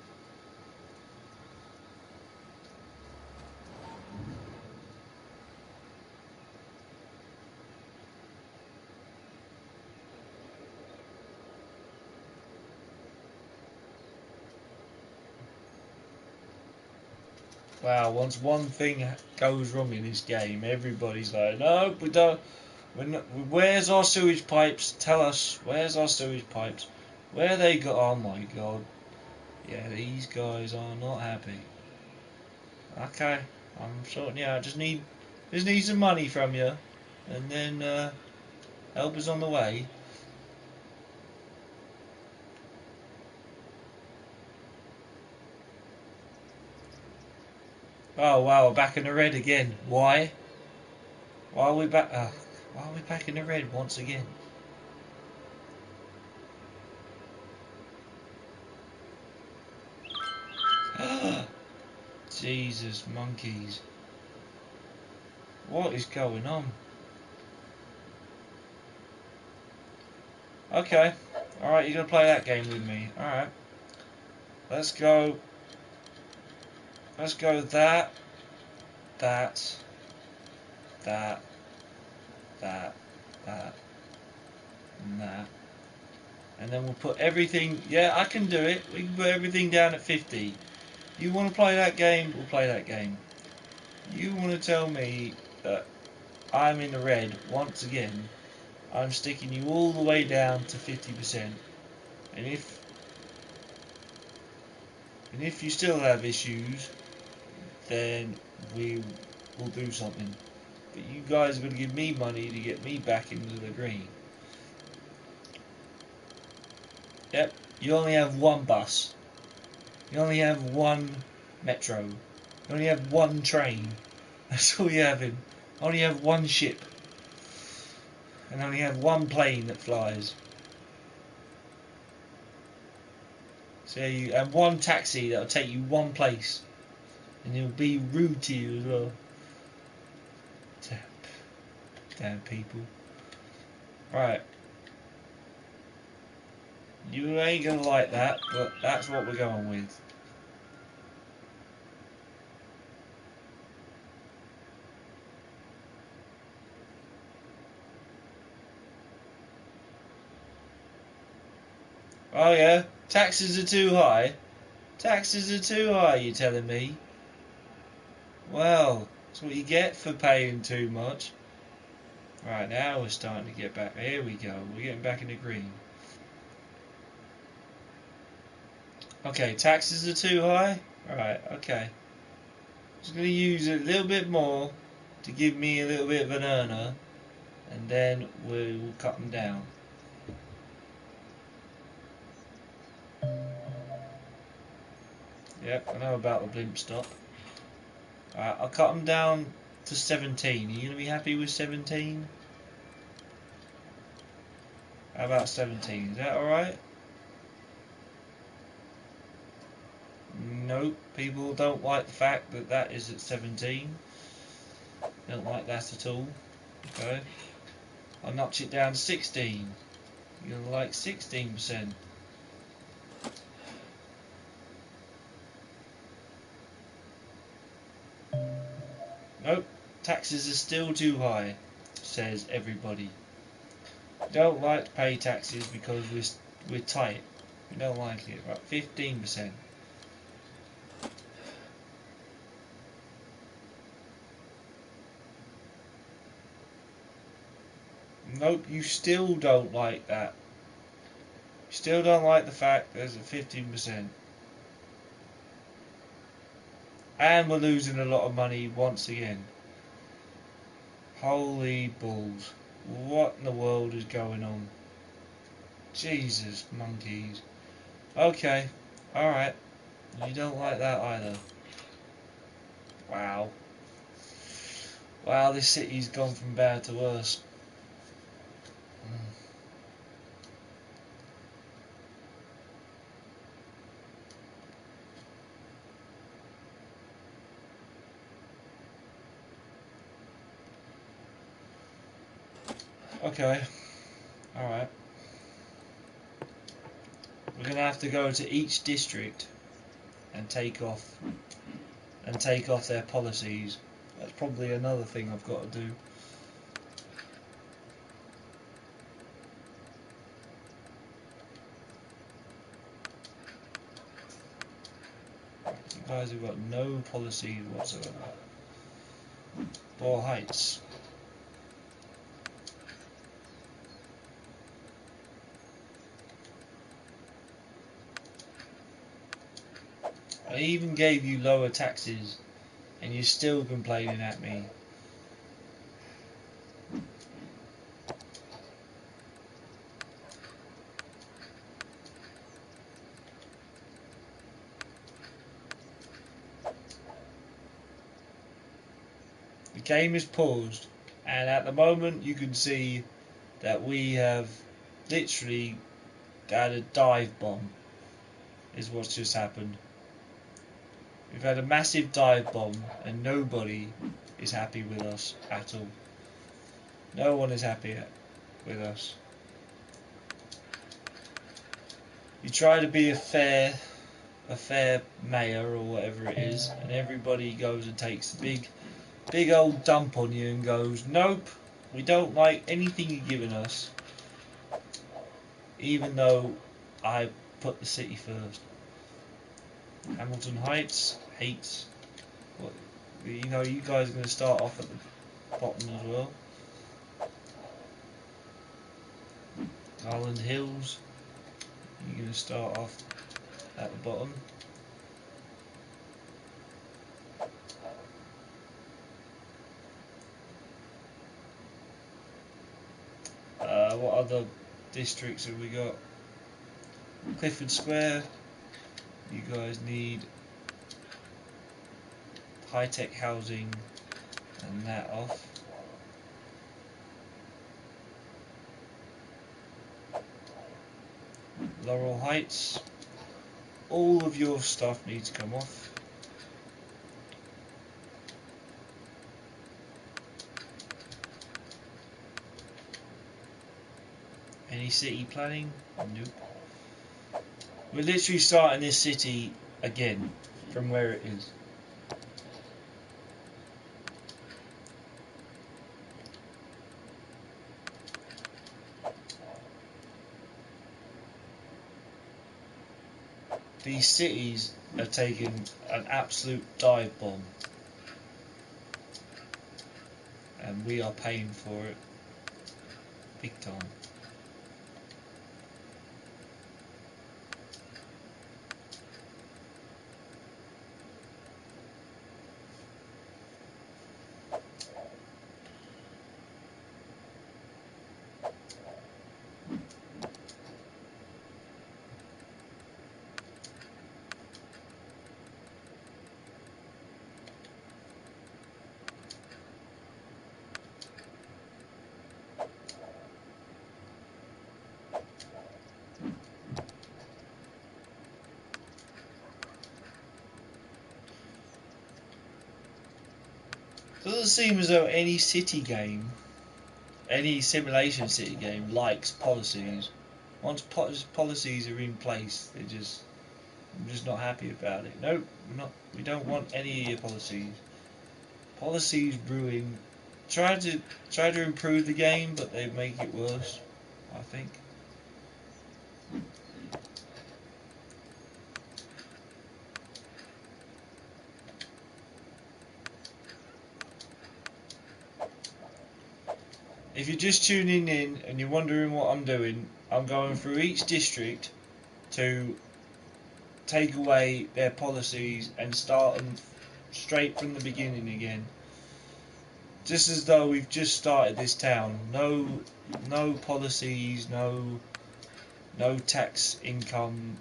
Wow, once one thing goes wrong in this game, everybody's like, no, we don't Where's our sewage pipes? Tell us, where's our sewage pipes? Where they go? Oh my god. Yeah, these guys are not happy. Okay, I'm sorting you out. Just need some money from you, and then help is on the way. Oh wow, we're back in the red again. Why? Why are we back? Why are we back in the red once again? Jesus, monkeys. What is going on? Okay. Alright, you're going to play that game with me. Alright. Let's go. Let's go that, that, that, that, and that. And then we'll put everything. Yeah, I can do it. We can put everything down at 50. You want to play that game? We'll play that game. You want to tell me that I'm in the red once again? I'm sticking you all the way down to 50%. And if you still have issues, then we will do something. But you guys are going to give me money to get me back into the green. Yep, you only have one bus. You only have one metro. You only have one train. That's all you have in. Only have one ship. And only have one plane that flies. So and one taxi that'll take you one place. And it'll be rude to you as well. Damn people. Right. You ain't gonna like that, but that's what we're going with. Oh yeah? Taxes are too high? Taxes are too high, you telling me? Well, that's what you get for paying too much. Right, now we're starting to get back. Here we go. We're getting back in the green. Okay, taxes are too high? Right, okay. Just going to use a little bit more to give me a little bit of an earner, and then we'll cut them down. Yep, I know about the blimp stop. Alright, I'll cut them down to 17. Are you going to be happy with 17? How about 17? Is that alright? Nope, people don't like the fact that that is at 17. Don't like that at all. Okay. I'll notch it down to 16. You're gonna like 16%. Nope, taxes are still too high, says everybody. We don't like to pay taxes because we're tight. We don't like it. Right, 15%. Nope, you still don't like that. You still don't like the fact there's a 15%. And we're losing a lot of money once again. Holy balls. What in the world is going on? Jesus, monkeys. Okay, alright. You don't like that either. Wow. Wow, this city's gone from bad to worse. Okay, alright. We're going to have to go to each district and take off their policies. That's probably another thing I've got to do. You guys have got no policy whatsoever. Bore Heights. even gave you lower taxes, and you're still complaining at me. The game is paused, and at the moment you can see that we have literally had a dive bomb, is what's just happened. We've had a massive dive bomb, and nobody is happy with us at all. No one is happy with us. You try to be a fair mayor or whatever it is, and everybody goes and takes a big old dump on you and goes, nope, we don't like anything you're giving us, even though I put the city first. Hamilton Heights hates what, you know, you guys are going to start off at the bottom as well. Garland Hills, you're going to start off at the bottom. What other districts have we got? Clifford Square, you guys need high-tech housing and that off. Laurel Heights, all of your stuff needs to come off. Any city planning? Nope. We're literally starting this city again from where it is. These cities are taking an absolute dive bomb, and we are paying for it big time. Doesn't seem as though any city game, any simulation city game, likes policies. Once policies are in place, I'm just not happy about it. Nope, we don't want any of your policies. Policies ruin. Try to improve the game, but they make it worse, I think. If you're just tuning in and you're wondering what I'm doing, I'm going through each district to take away their policies and start them straight from the beginning again. Just as though we've just started this town. No policies, no tax income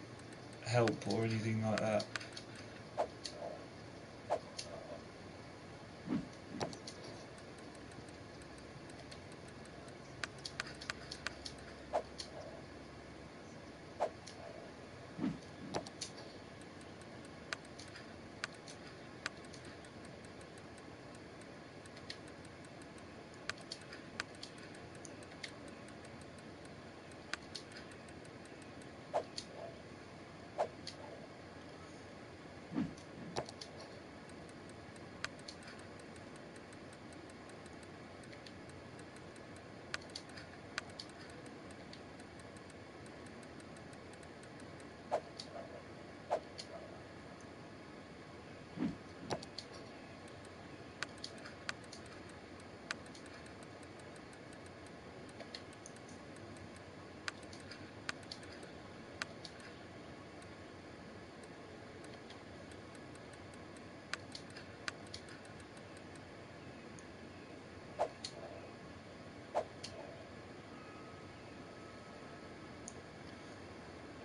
help or anything like that.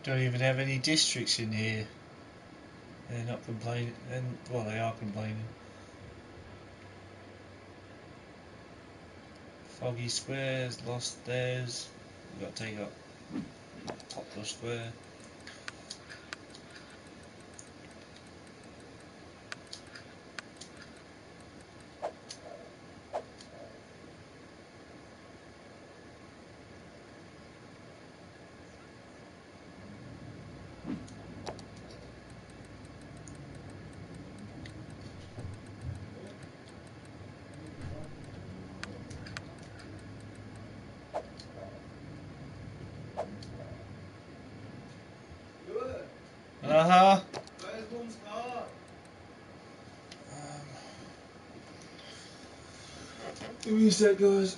don't even have any districts in here. They're not complaining, and well, they are complaining. Foggy Squares lost theirs. We've got to take up Poplar Square. Euan, Uh-huh. where's Mum's car? Give me a sec, guys.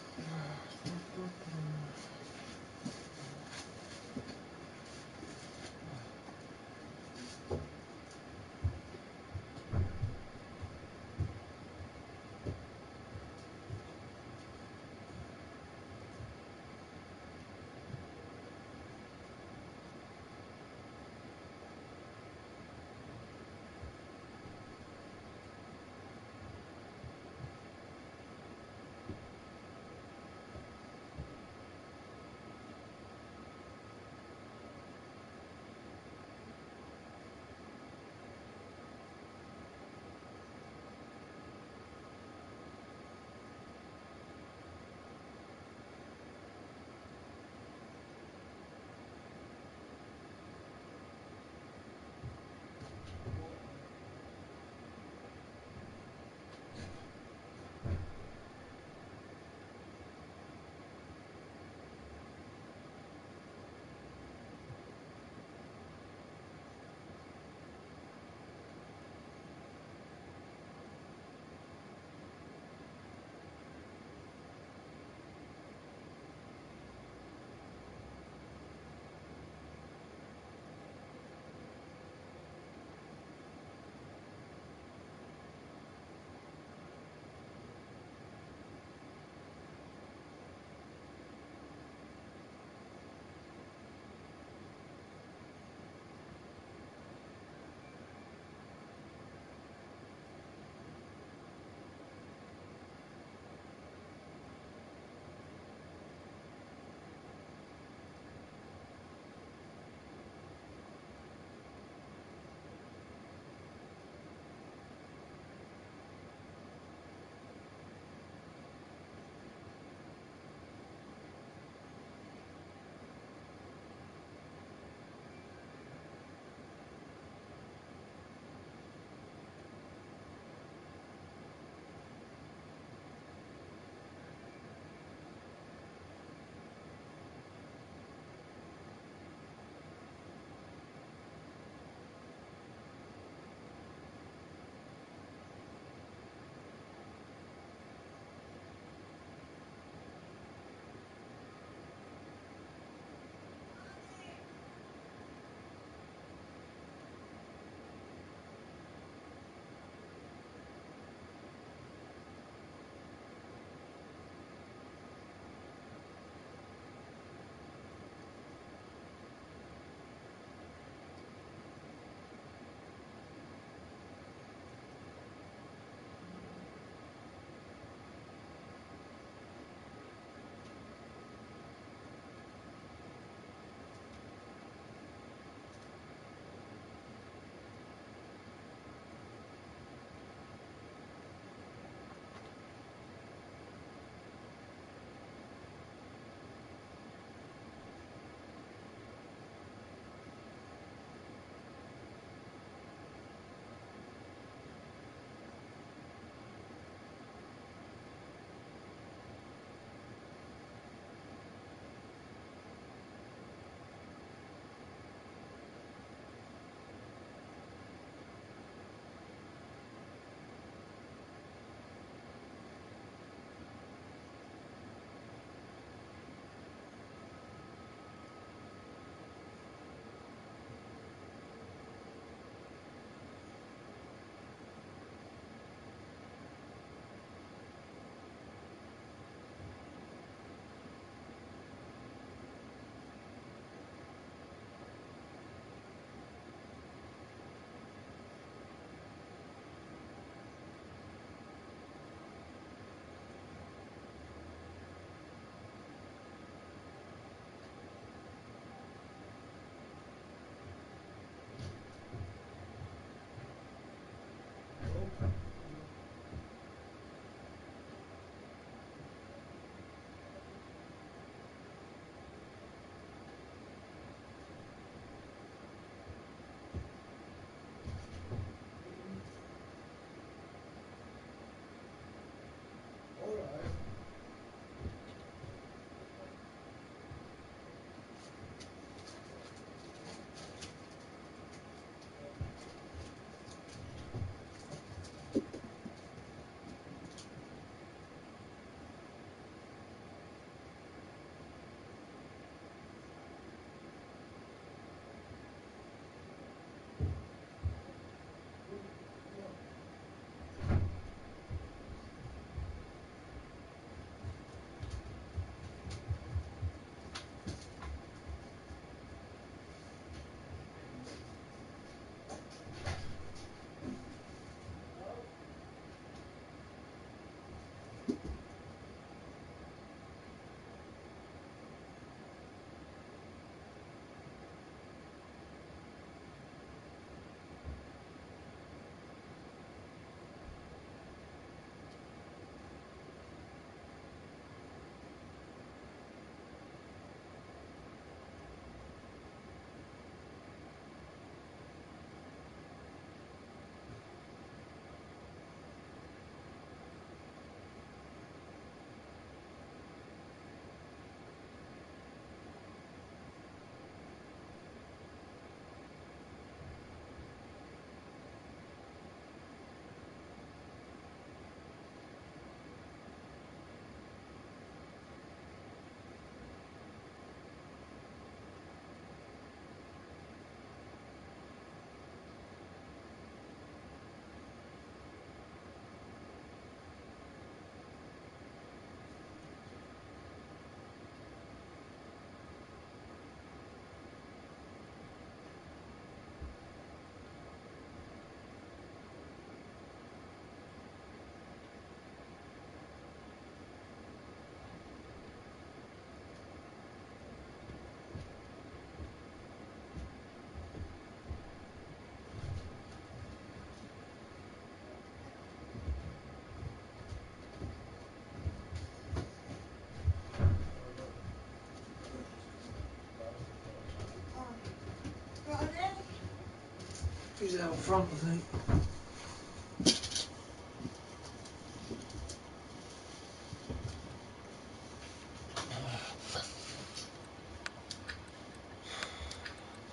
He's out front, I think.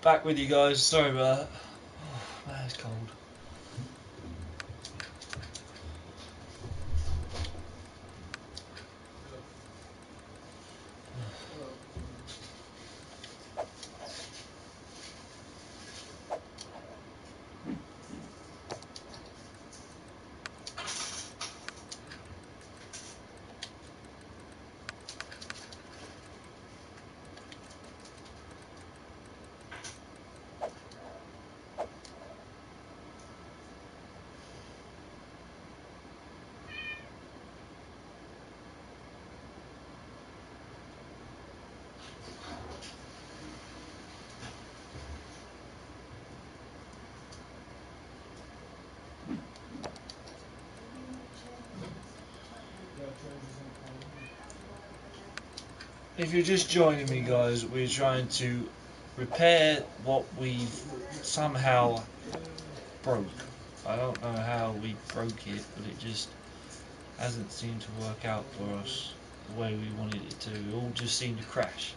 Back with you guys, sorry about that. Oh, man, it's cold. If you're just joining me, guys, we're trying to repair what we've somehow broke. I don't know how we broke it, but it just hasn't seemed to work out for us the way we wanted it to. It all just seemed to crash.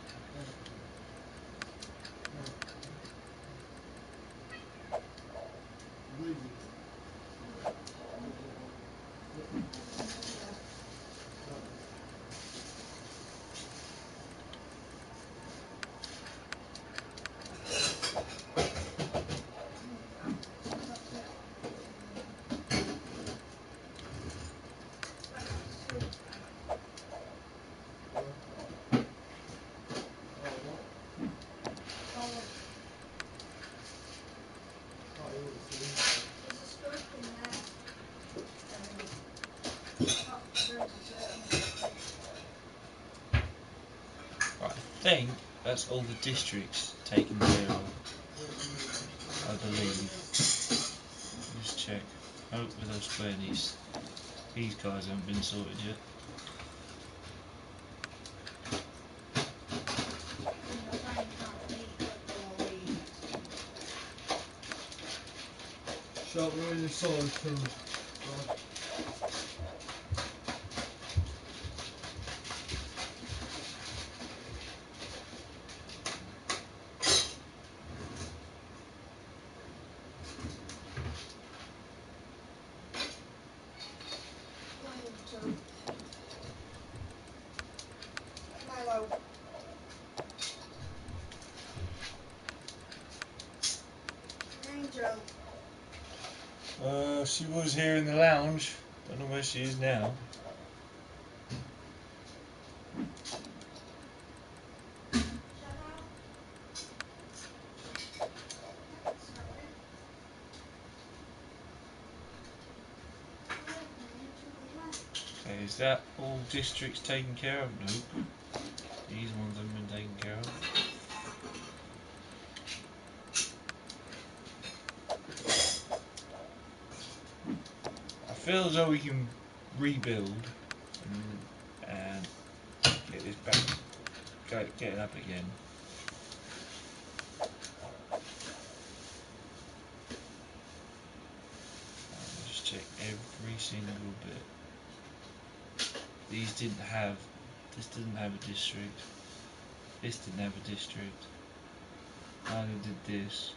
Right, I think that's all the districts taken care of, I believe. Just check. Oh, with those square these guys haven't been sorted yet. Shot really solid too. She was here in the lounge. Don't know where she is now. Okay, is that all districts taken care of? Nope. These ones haven't been taken care of. I feel as though we can rebuild and get this back, get it up again. Just check every single bit. These didn't have, this didn't have a district. This didn't have a district. Neither did this.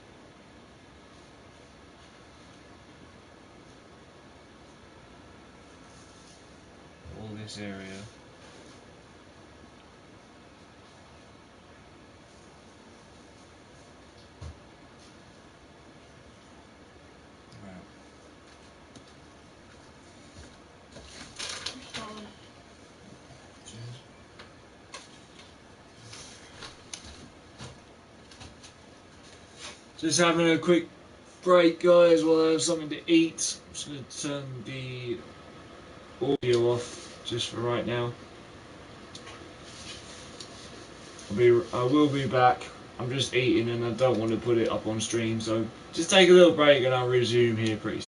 All this area. Right. Cheers. Just having a quick break, guys, while I have something to eat. I'm just going to turn the audio off just for right now. I will be back. I'm just eating and I don't want to put it up on stream, so just take a little break and I'll resume here pretty soon.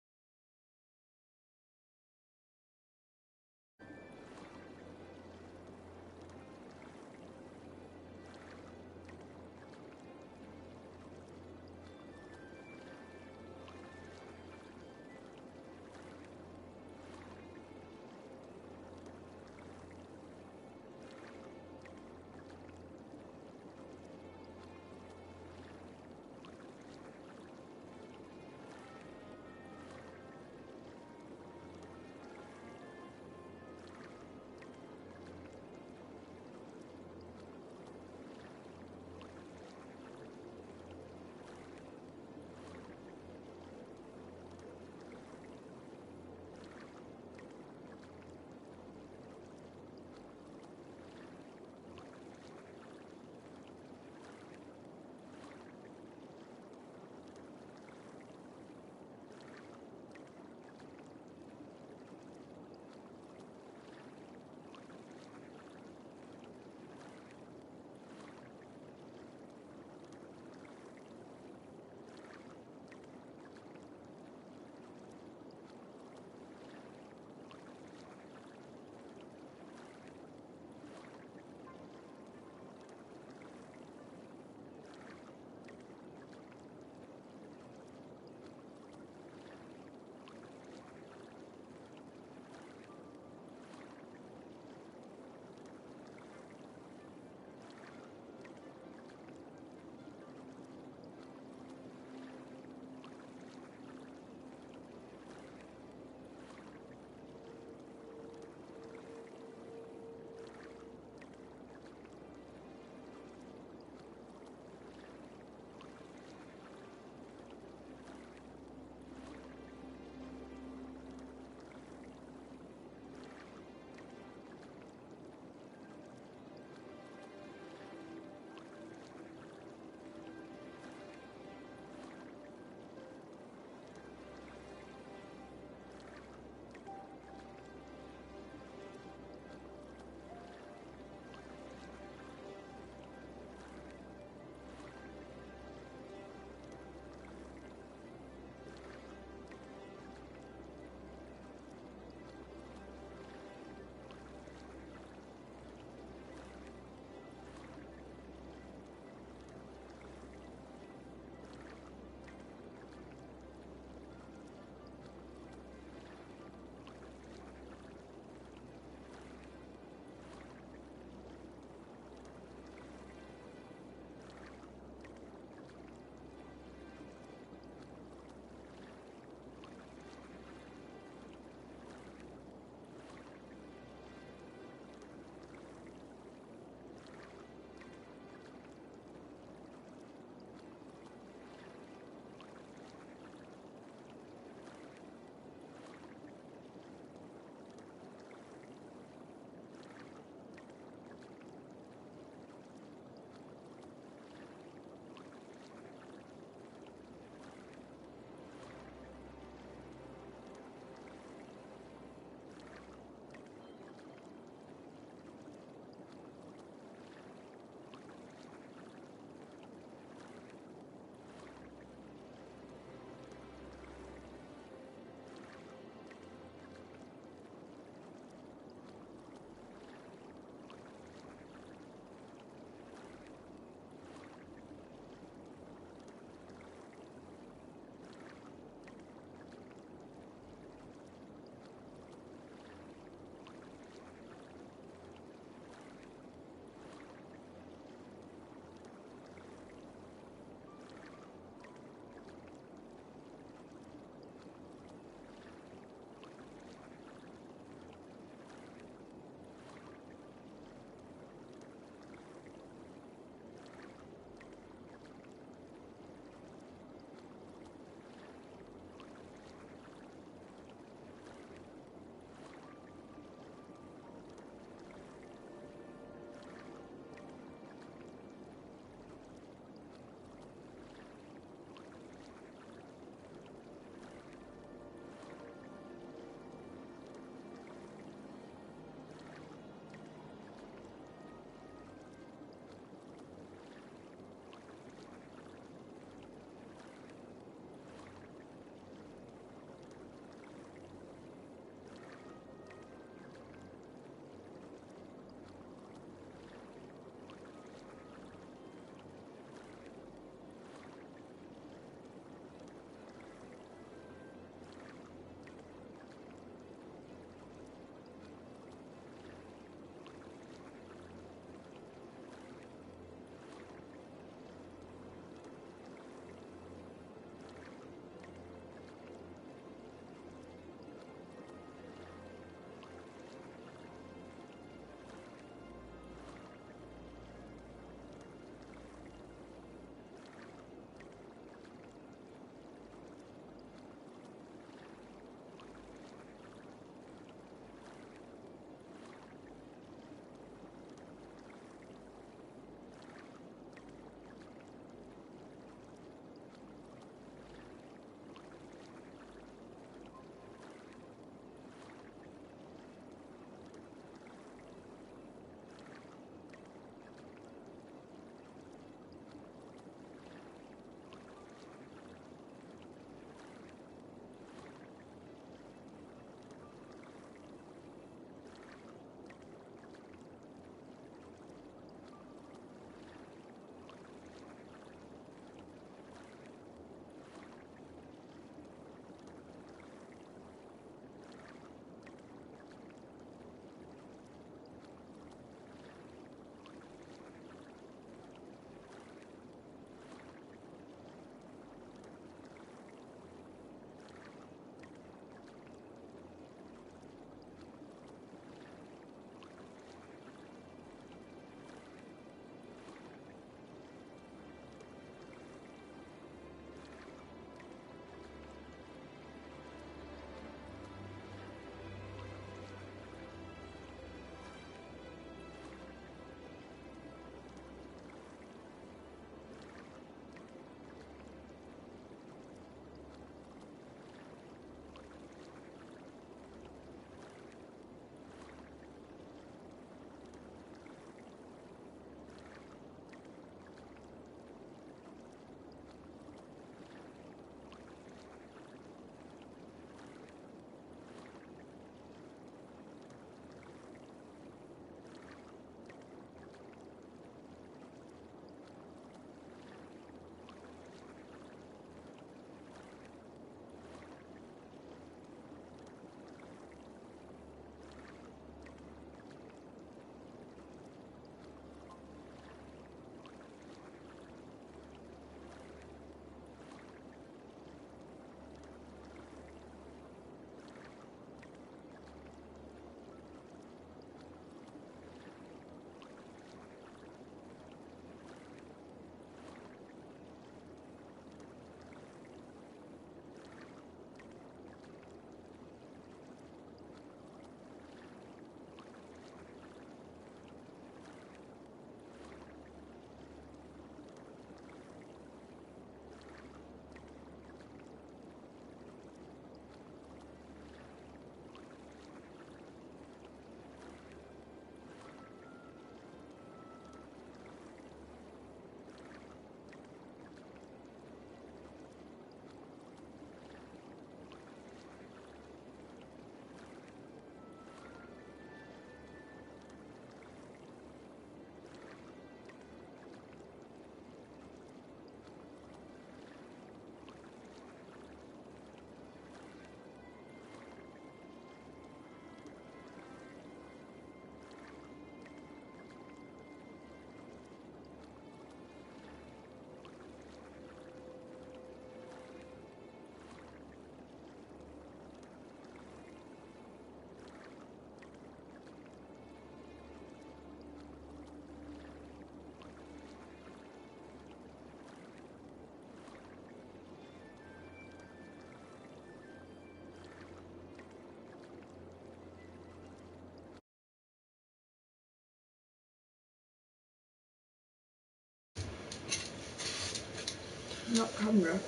Not camera.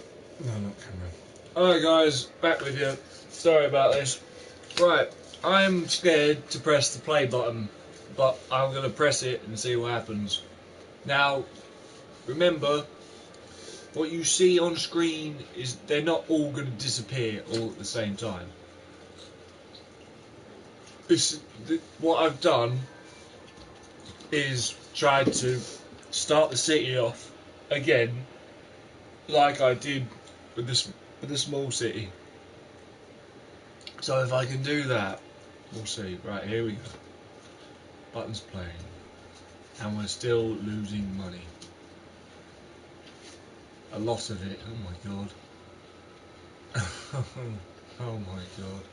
No, not camera. Alright guys, back with you. Sorry about this. Right, I'm scared to press the play button, but I'm going to press it and see what happens. Now, remember, what you see on screen is they're not all going to disappear all at the same time. What I've done is tried to start the city off again like I did with the small city. So if I can do that, we'll see. Right, here we go. Buttons playing. And we're still losing money. A lot of it. Oh my god. Oh my god.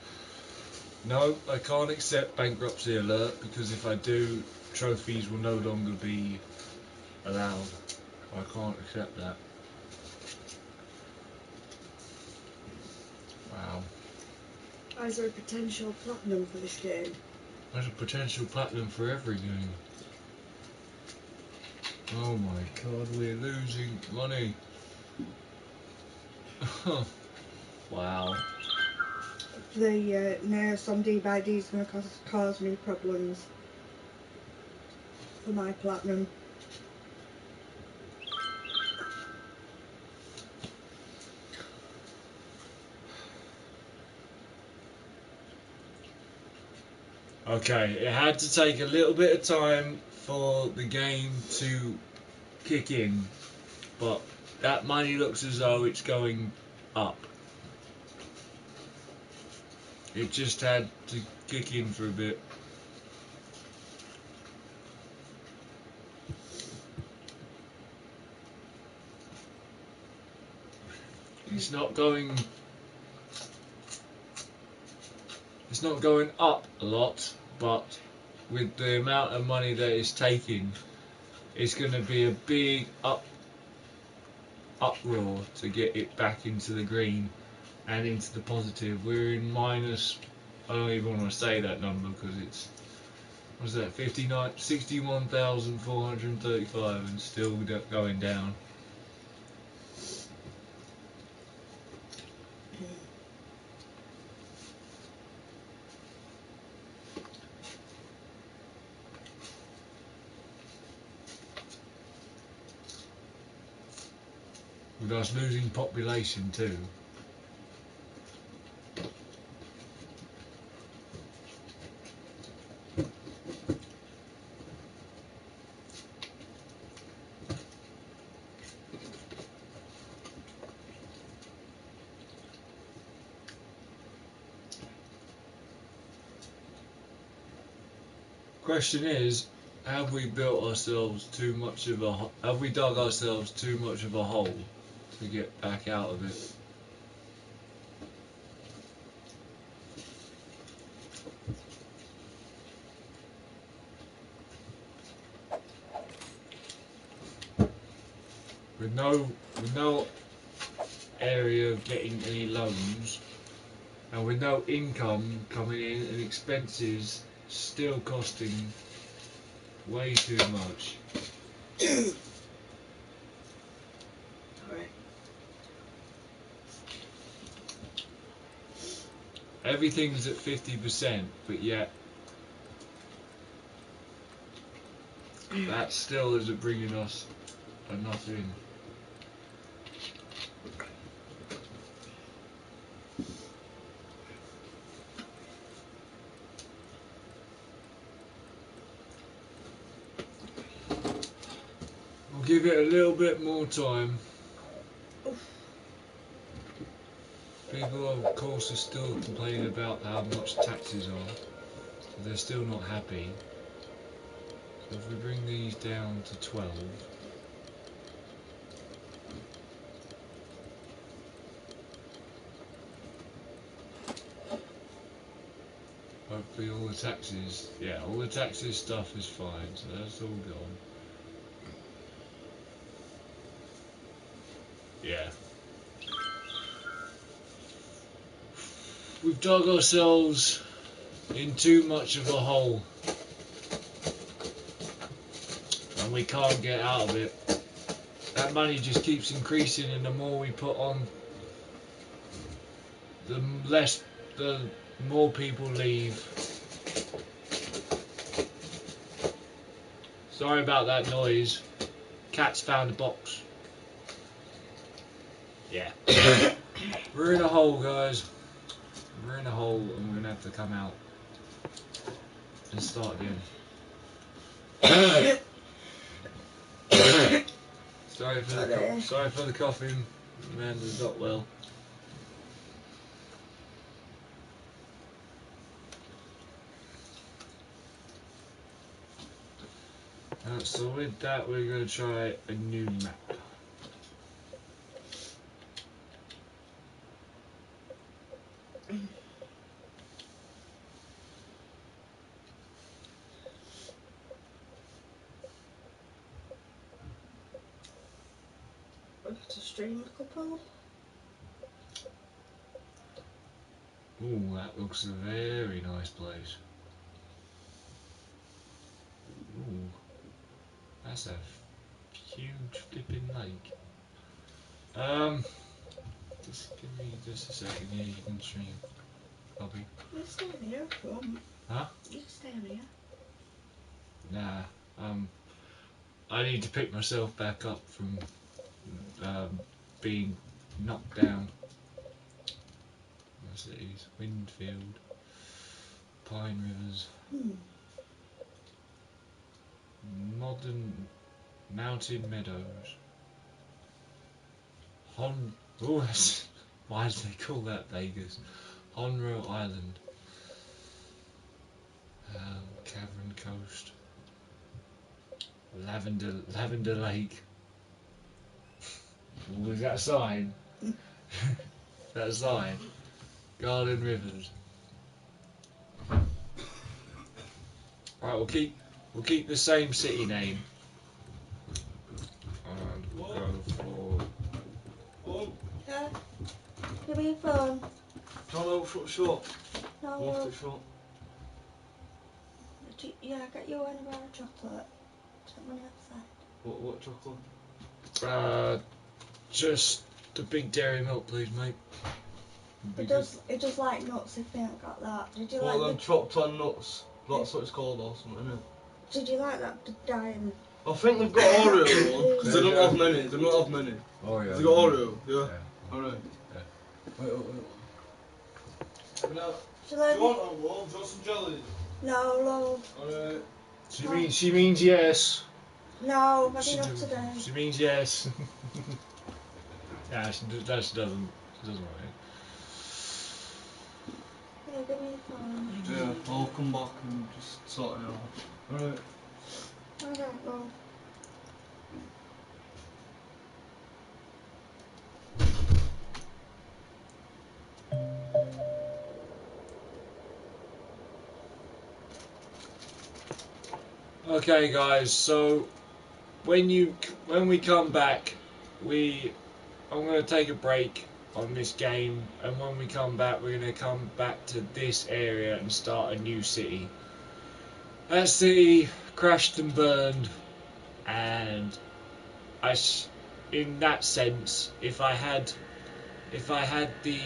No, I can't accept bankruptcy alert because if I do, trophies will no longer be allowed. I can't accept that. Wow. Is there a potential platinum for this game? There's a potential platinum for every game. Oh my god, we're losing money. Wow. Now some D by D is going to cause me problems for my platinum. Okay, it had to take a little bit of time for the game to kick in, but that money looks as though it's going up. It just had to kick in for a bit. It's not going up a lot, but with the amount of money that it's taking, it's going to be a big uproar to get it back into the green and into the positive. We're in minus, I don't even want to say that number because it's, what's that, 61,435 and still going down. With us losing population too. Question is, have we dug ourselves too much of a hole to get back out of it? With no area of getting any loans, and with no income coming in and expenses still costing way too much. Everything's at 50%, but yet that still isn't bringing us enough in. We'll give it a little bit more time. People, of course, are still complaining about how much taxes are, so they're still not happy. So if we bring these down to 12, hopefully all the taxes, all the taxes stuff is fine, so that's all gone. Yeah. We've dug ourselves in too much of a hole and we can't get out of it. that money just keeps increasing, and the more we put on, the more people leave. Sorry about that noise. Cat's found a box. Yeah. We're in a hole, guys. We're in a hole, and we're gonna have to come out and start again. Sorry for the coughing. Amanda's not well. So with that, we're going to try a new map. We've got to stream a couple. Ooh, that looks a very nice place. Ooh, that's a huge flipping lake. Just give me just a second here, you can stream. Copy. You can stay in here if you want. Huh? You can stay in here. Nah, I need to pick myself back up from being knocked down. What's it is? Windfield, Pine Rivers, Modern Mountain Meadows, why do they call that Vegas? Honro Island, Cavern Coast, Lavender Lake. Was that a sign? That a sign? Garden Rivers. Right, we'll keep the same city name. And we'll go for. Yeah. Give me your phone. Hello, short. No. What's it short? Yeah, I got you one of our chocolate. Something outside. What chocolate? Just the big dairy milk, please, mate. It does like nuts if you ain't got that. Did you What like them chopped on nuts? That's what it's called or something, isn't it? Did you like that dying? I think they've got Oreo one, because they don't have many. They don't have many. Oreo. They got Oreo, yeah. Yeah. Alright. Yeah. Wait. Now, Do do you want a roll? Do you want some jelly? No, love. Alright. She means yes. No, I've been up today. She means yes. Yeah, she doesn't. She doesn't want it. Yeah, give me your phone. Yeah, I'll come back and just sort it out. Alright. I don't know. Okay, guys. So when we come back, I'm gonna take a break on this game, and when we come back, we're gonna come back to this area and start a new city. That city crashed and burned, and in that sense, if I had the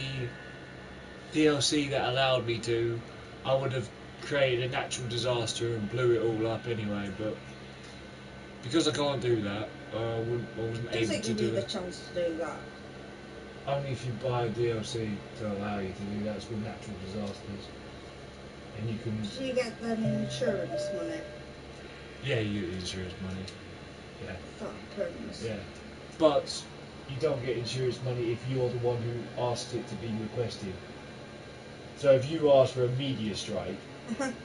DLC that allowed me to, I would have created a natural disaster and blew it all up anyway. But because I can't do that, I wasn't able to do Does it give you the it. chance to do that? Only if you buy a DLC to allow you to do that. It's with natural disasters, and you can. Do you get the insurance money? Yeah, you get insurance money. Yeah. That happens. Yeah. But you don't get insurance money if you're the one who asks it to be requested. So if you ask for a meteor strike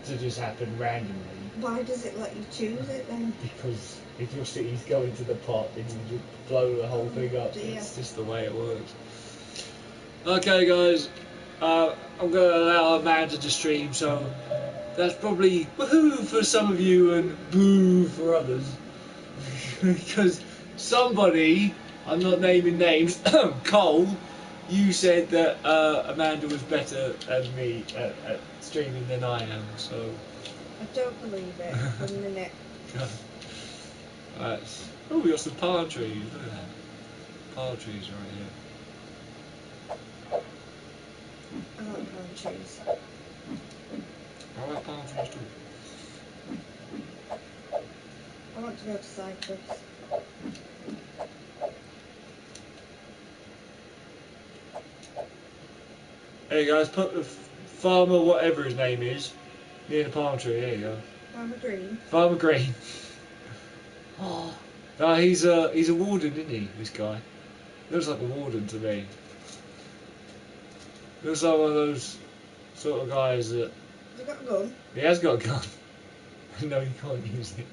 to just happen randomly. Why does it let you choose it then? Because if your city's going to the pot, then you just blow the whole thing up. Dear. It's just the way it works. Okay, guys, I'm going to allow Amanda to stream, so that's probably woohoo for some of you and boo for others. Because somebody, I'm not naming names, Cole, you said that Amanda was better than me at streaming than I am, so. I don't believe it. 1 minute. Oh, we got some palm trees. Look at that. Palm trees right here. I like palm trees. I like palm trees too. I want to go to Cyprus. Hey guys, put the farmer, whatever his name is, near the palm tree. There you go. Farmer Green. Farmer Green. Oh, no, he's a warden, isn't he? This guy looks like a warden to me. Looks like one of those sort of guys that. Has he got a gun? He has got a gun. No, he can't use it.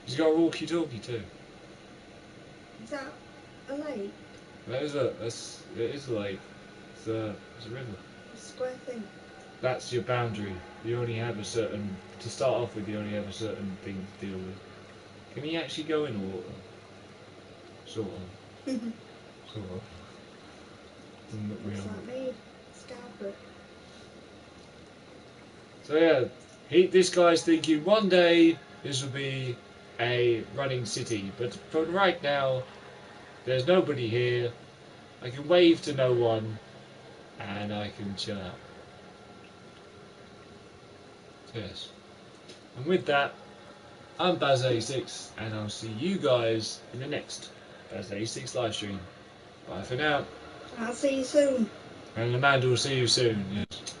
He's got a walkie-talkie too. Is that a lake? It is a lake. It's a river. A square thing? That's your boundary. You only have a certain. To start off with, you only have a certain thing to deal with. Can he actually go in the water? Sort of. Sort of. Doesn't look What's real. that made? Scarborough. So yeah, this guy's thinking one day this will be a running city, but for right now, there's nobody here. I can wave to no one, and I can chill out. Yes. And with that, I'm Baz86, and I'll see you guys in the next Baz86 live stream. Bye for now. I'll see you soon. And Amanda will see you soon. Yes.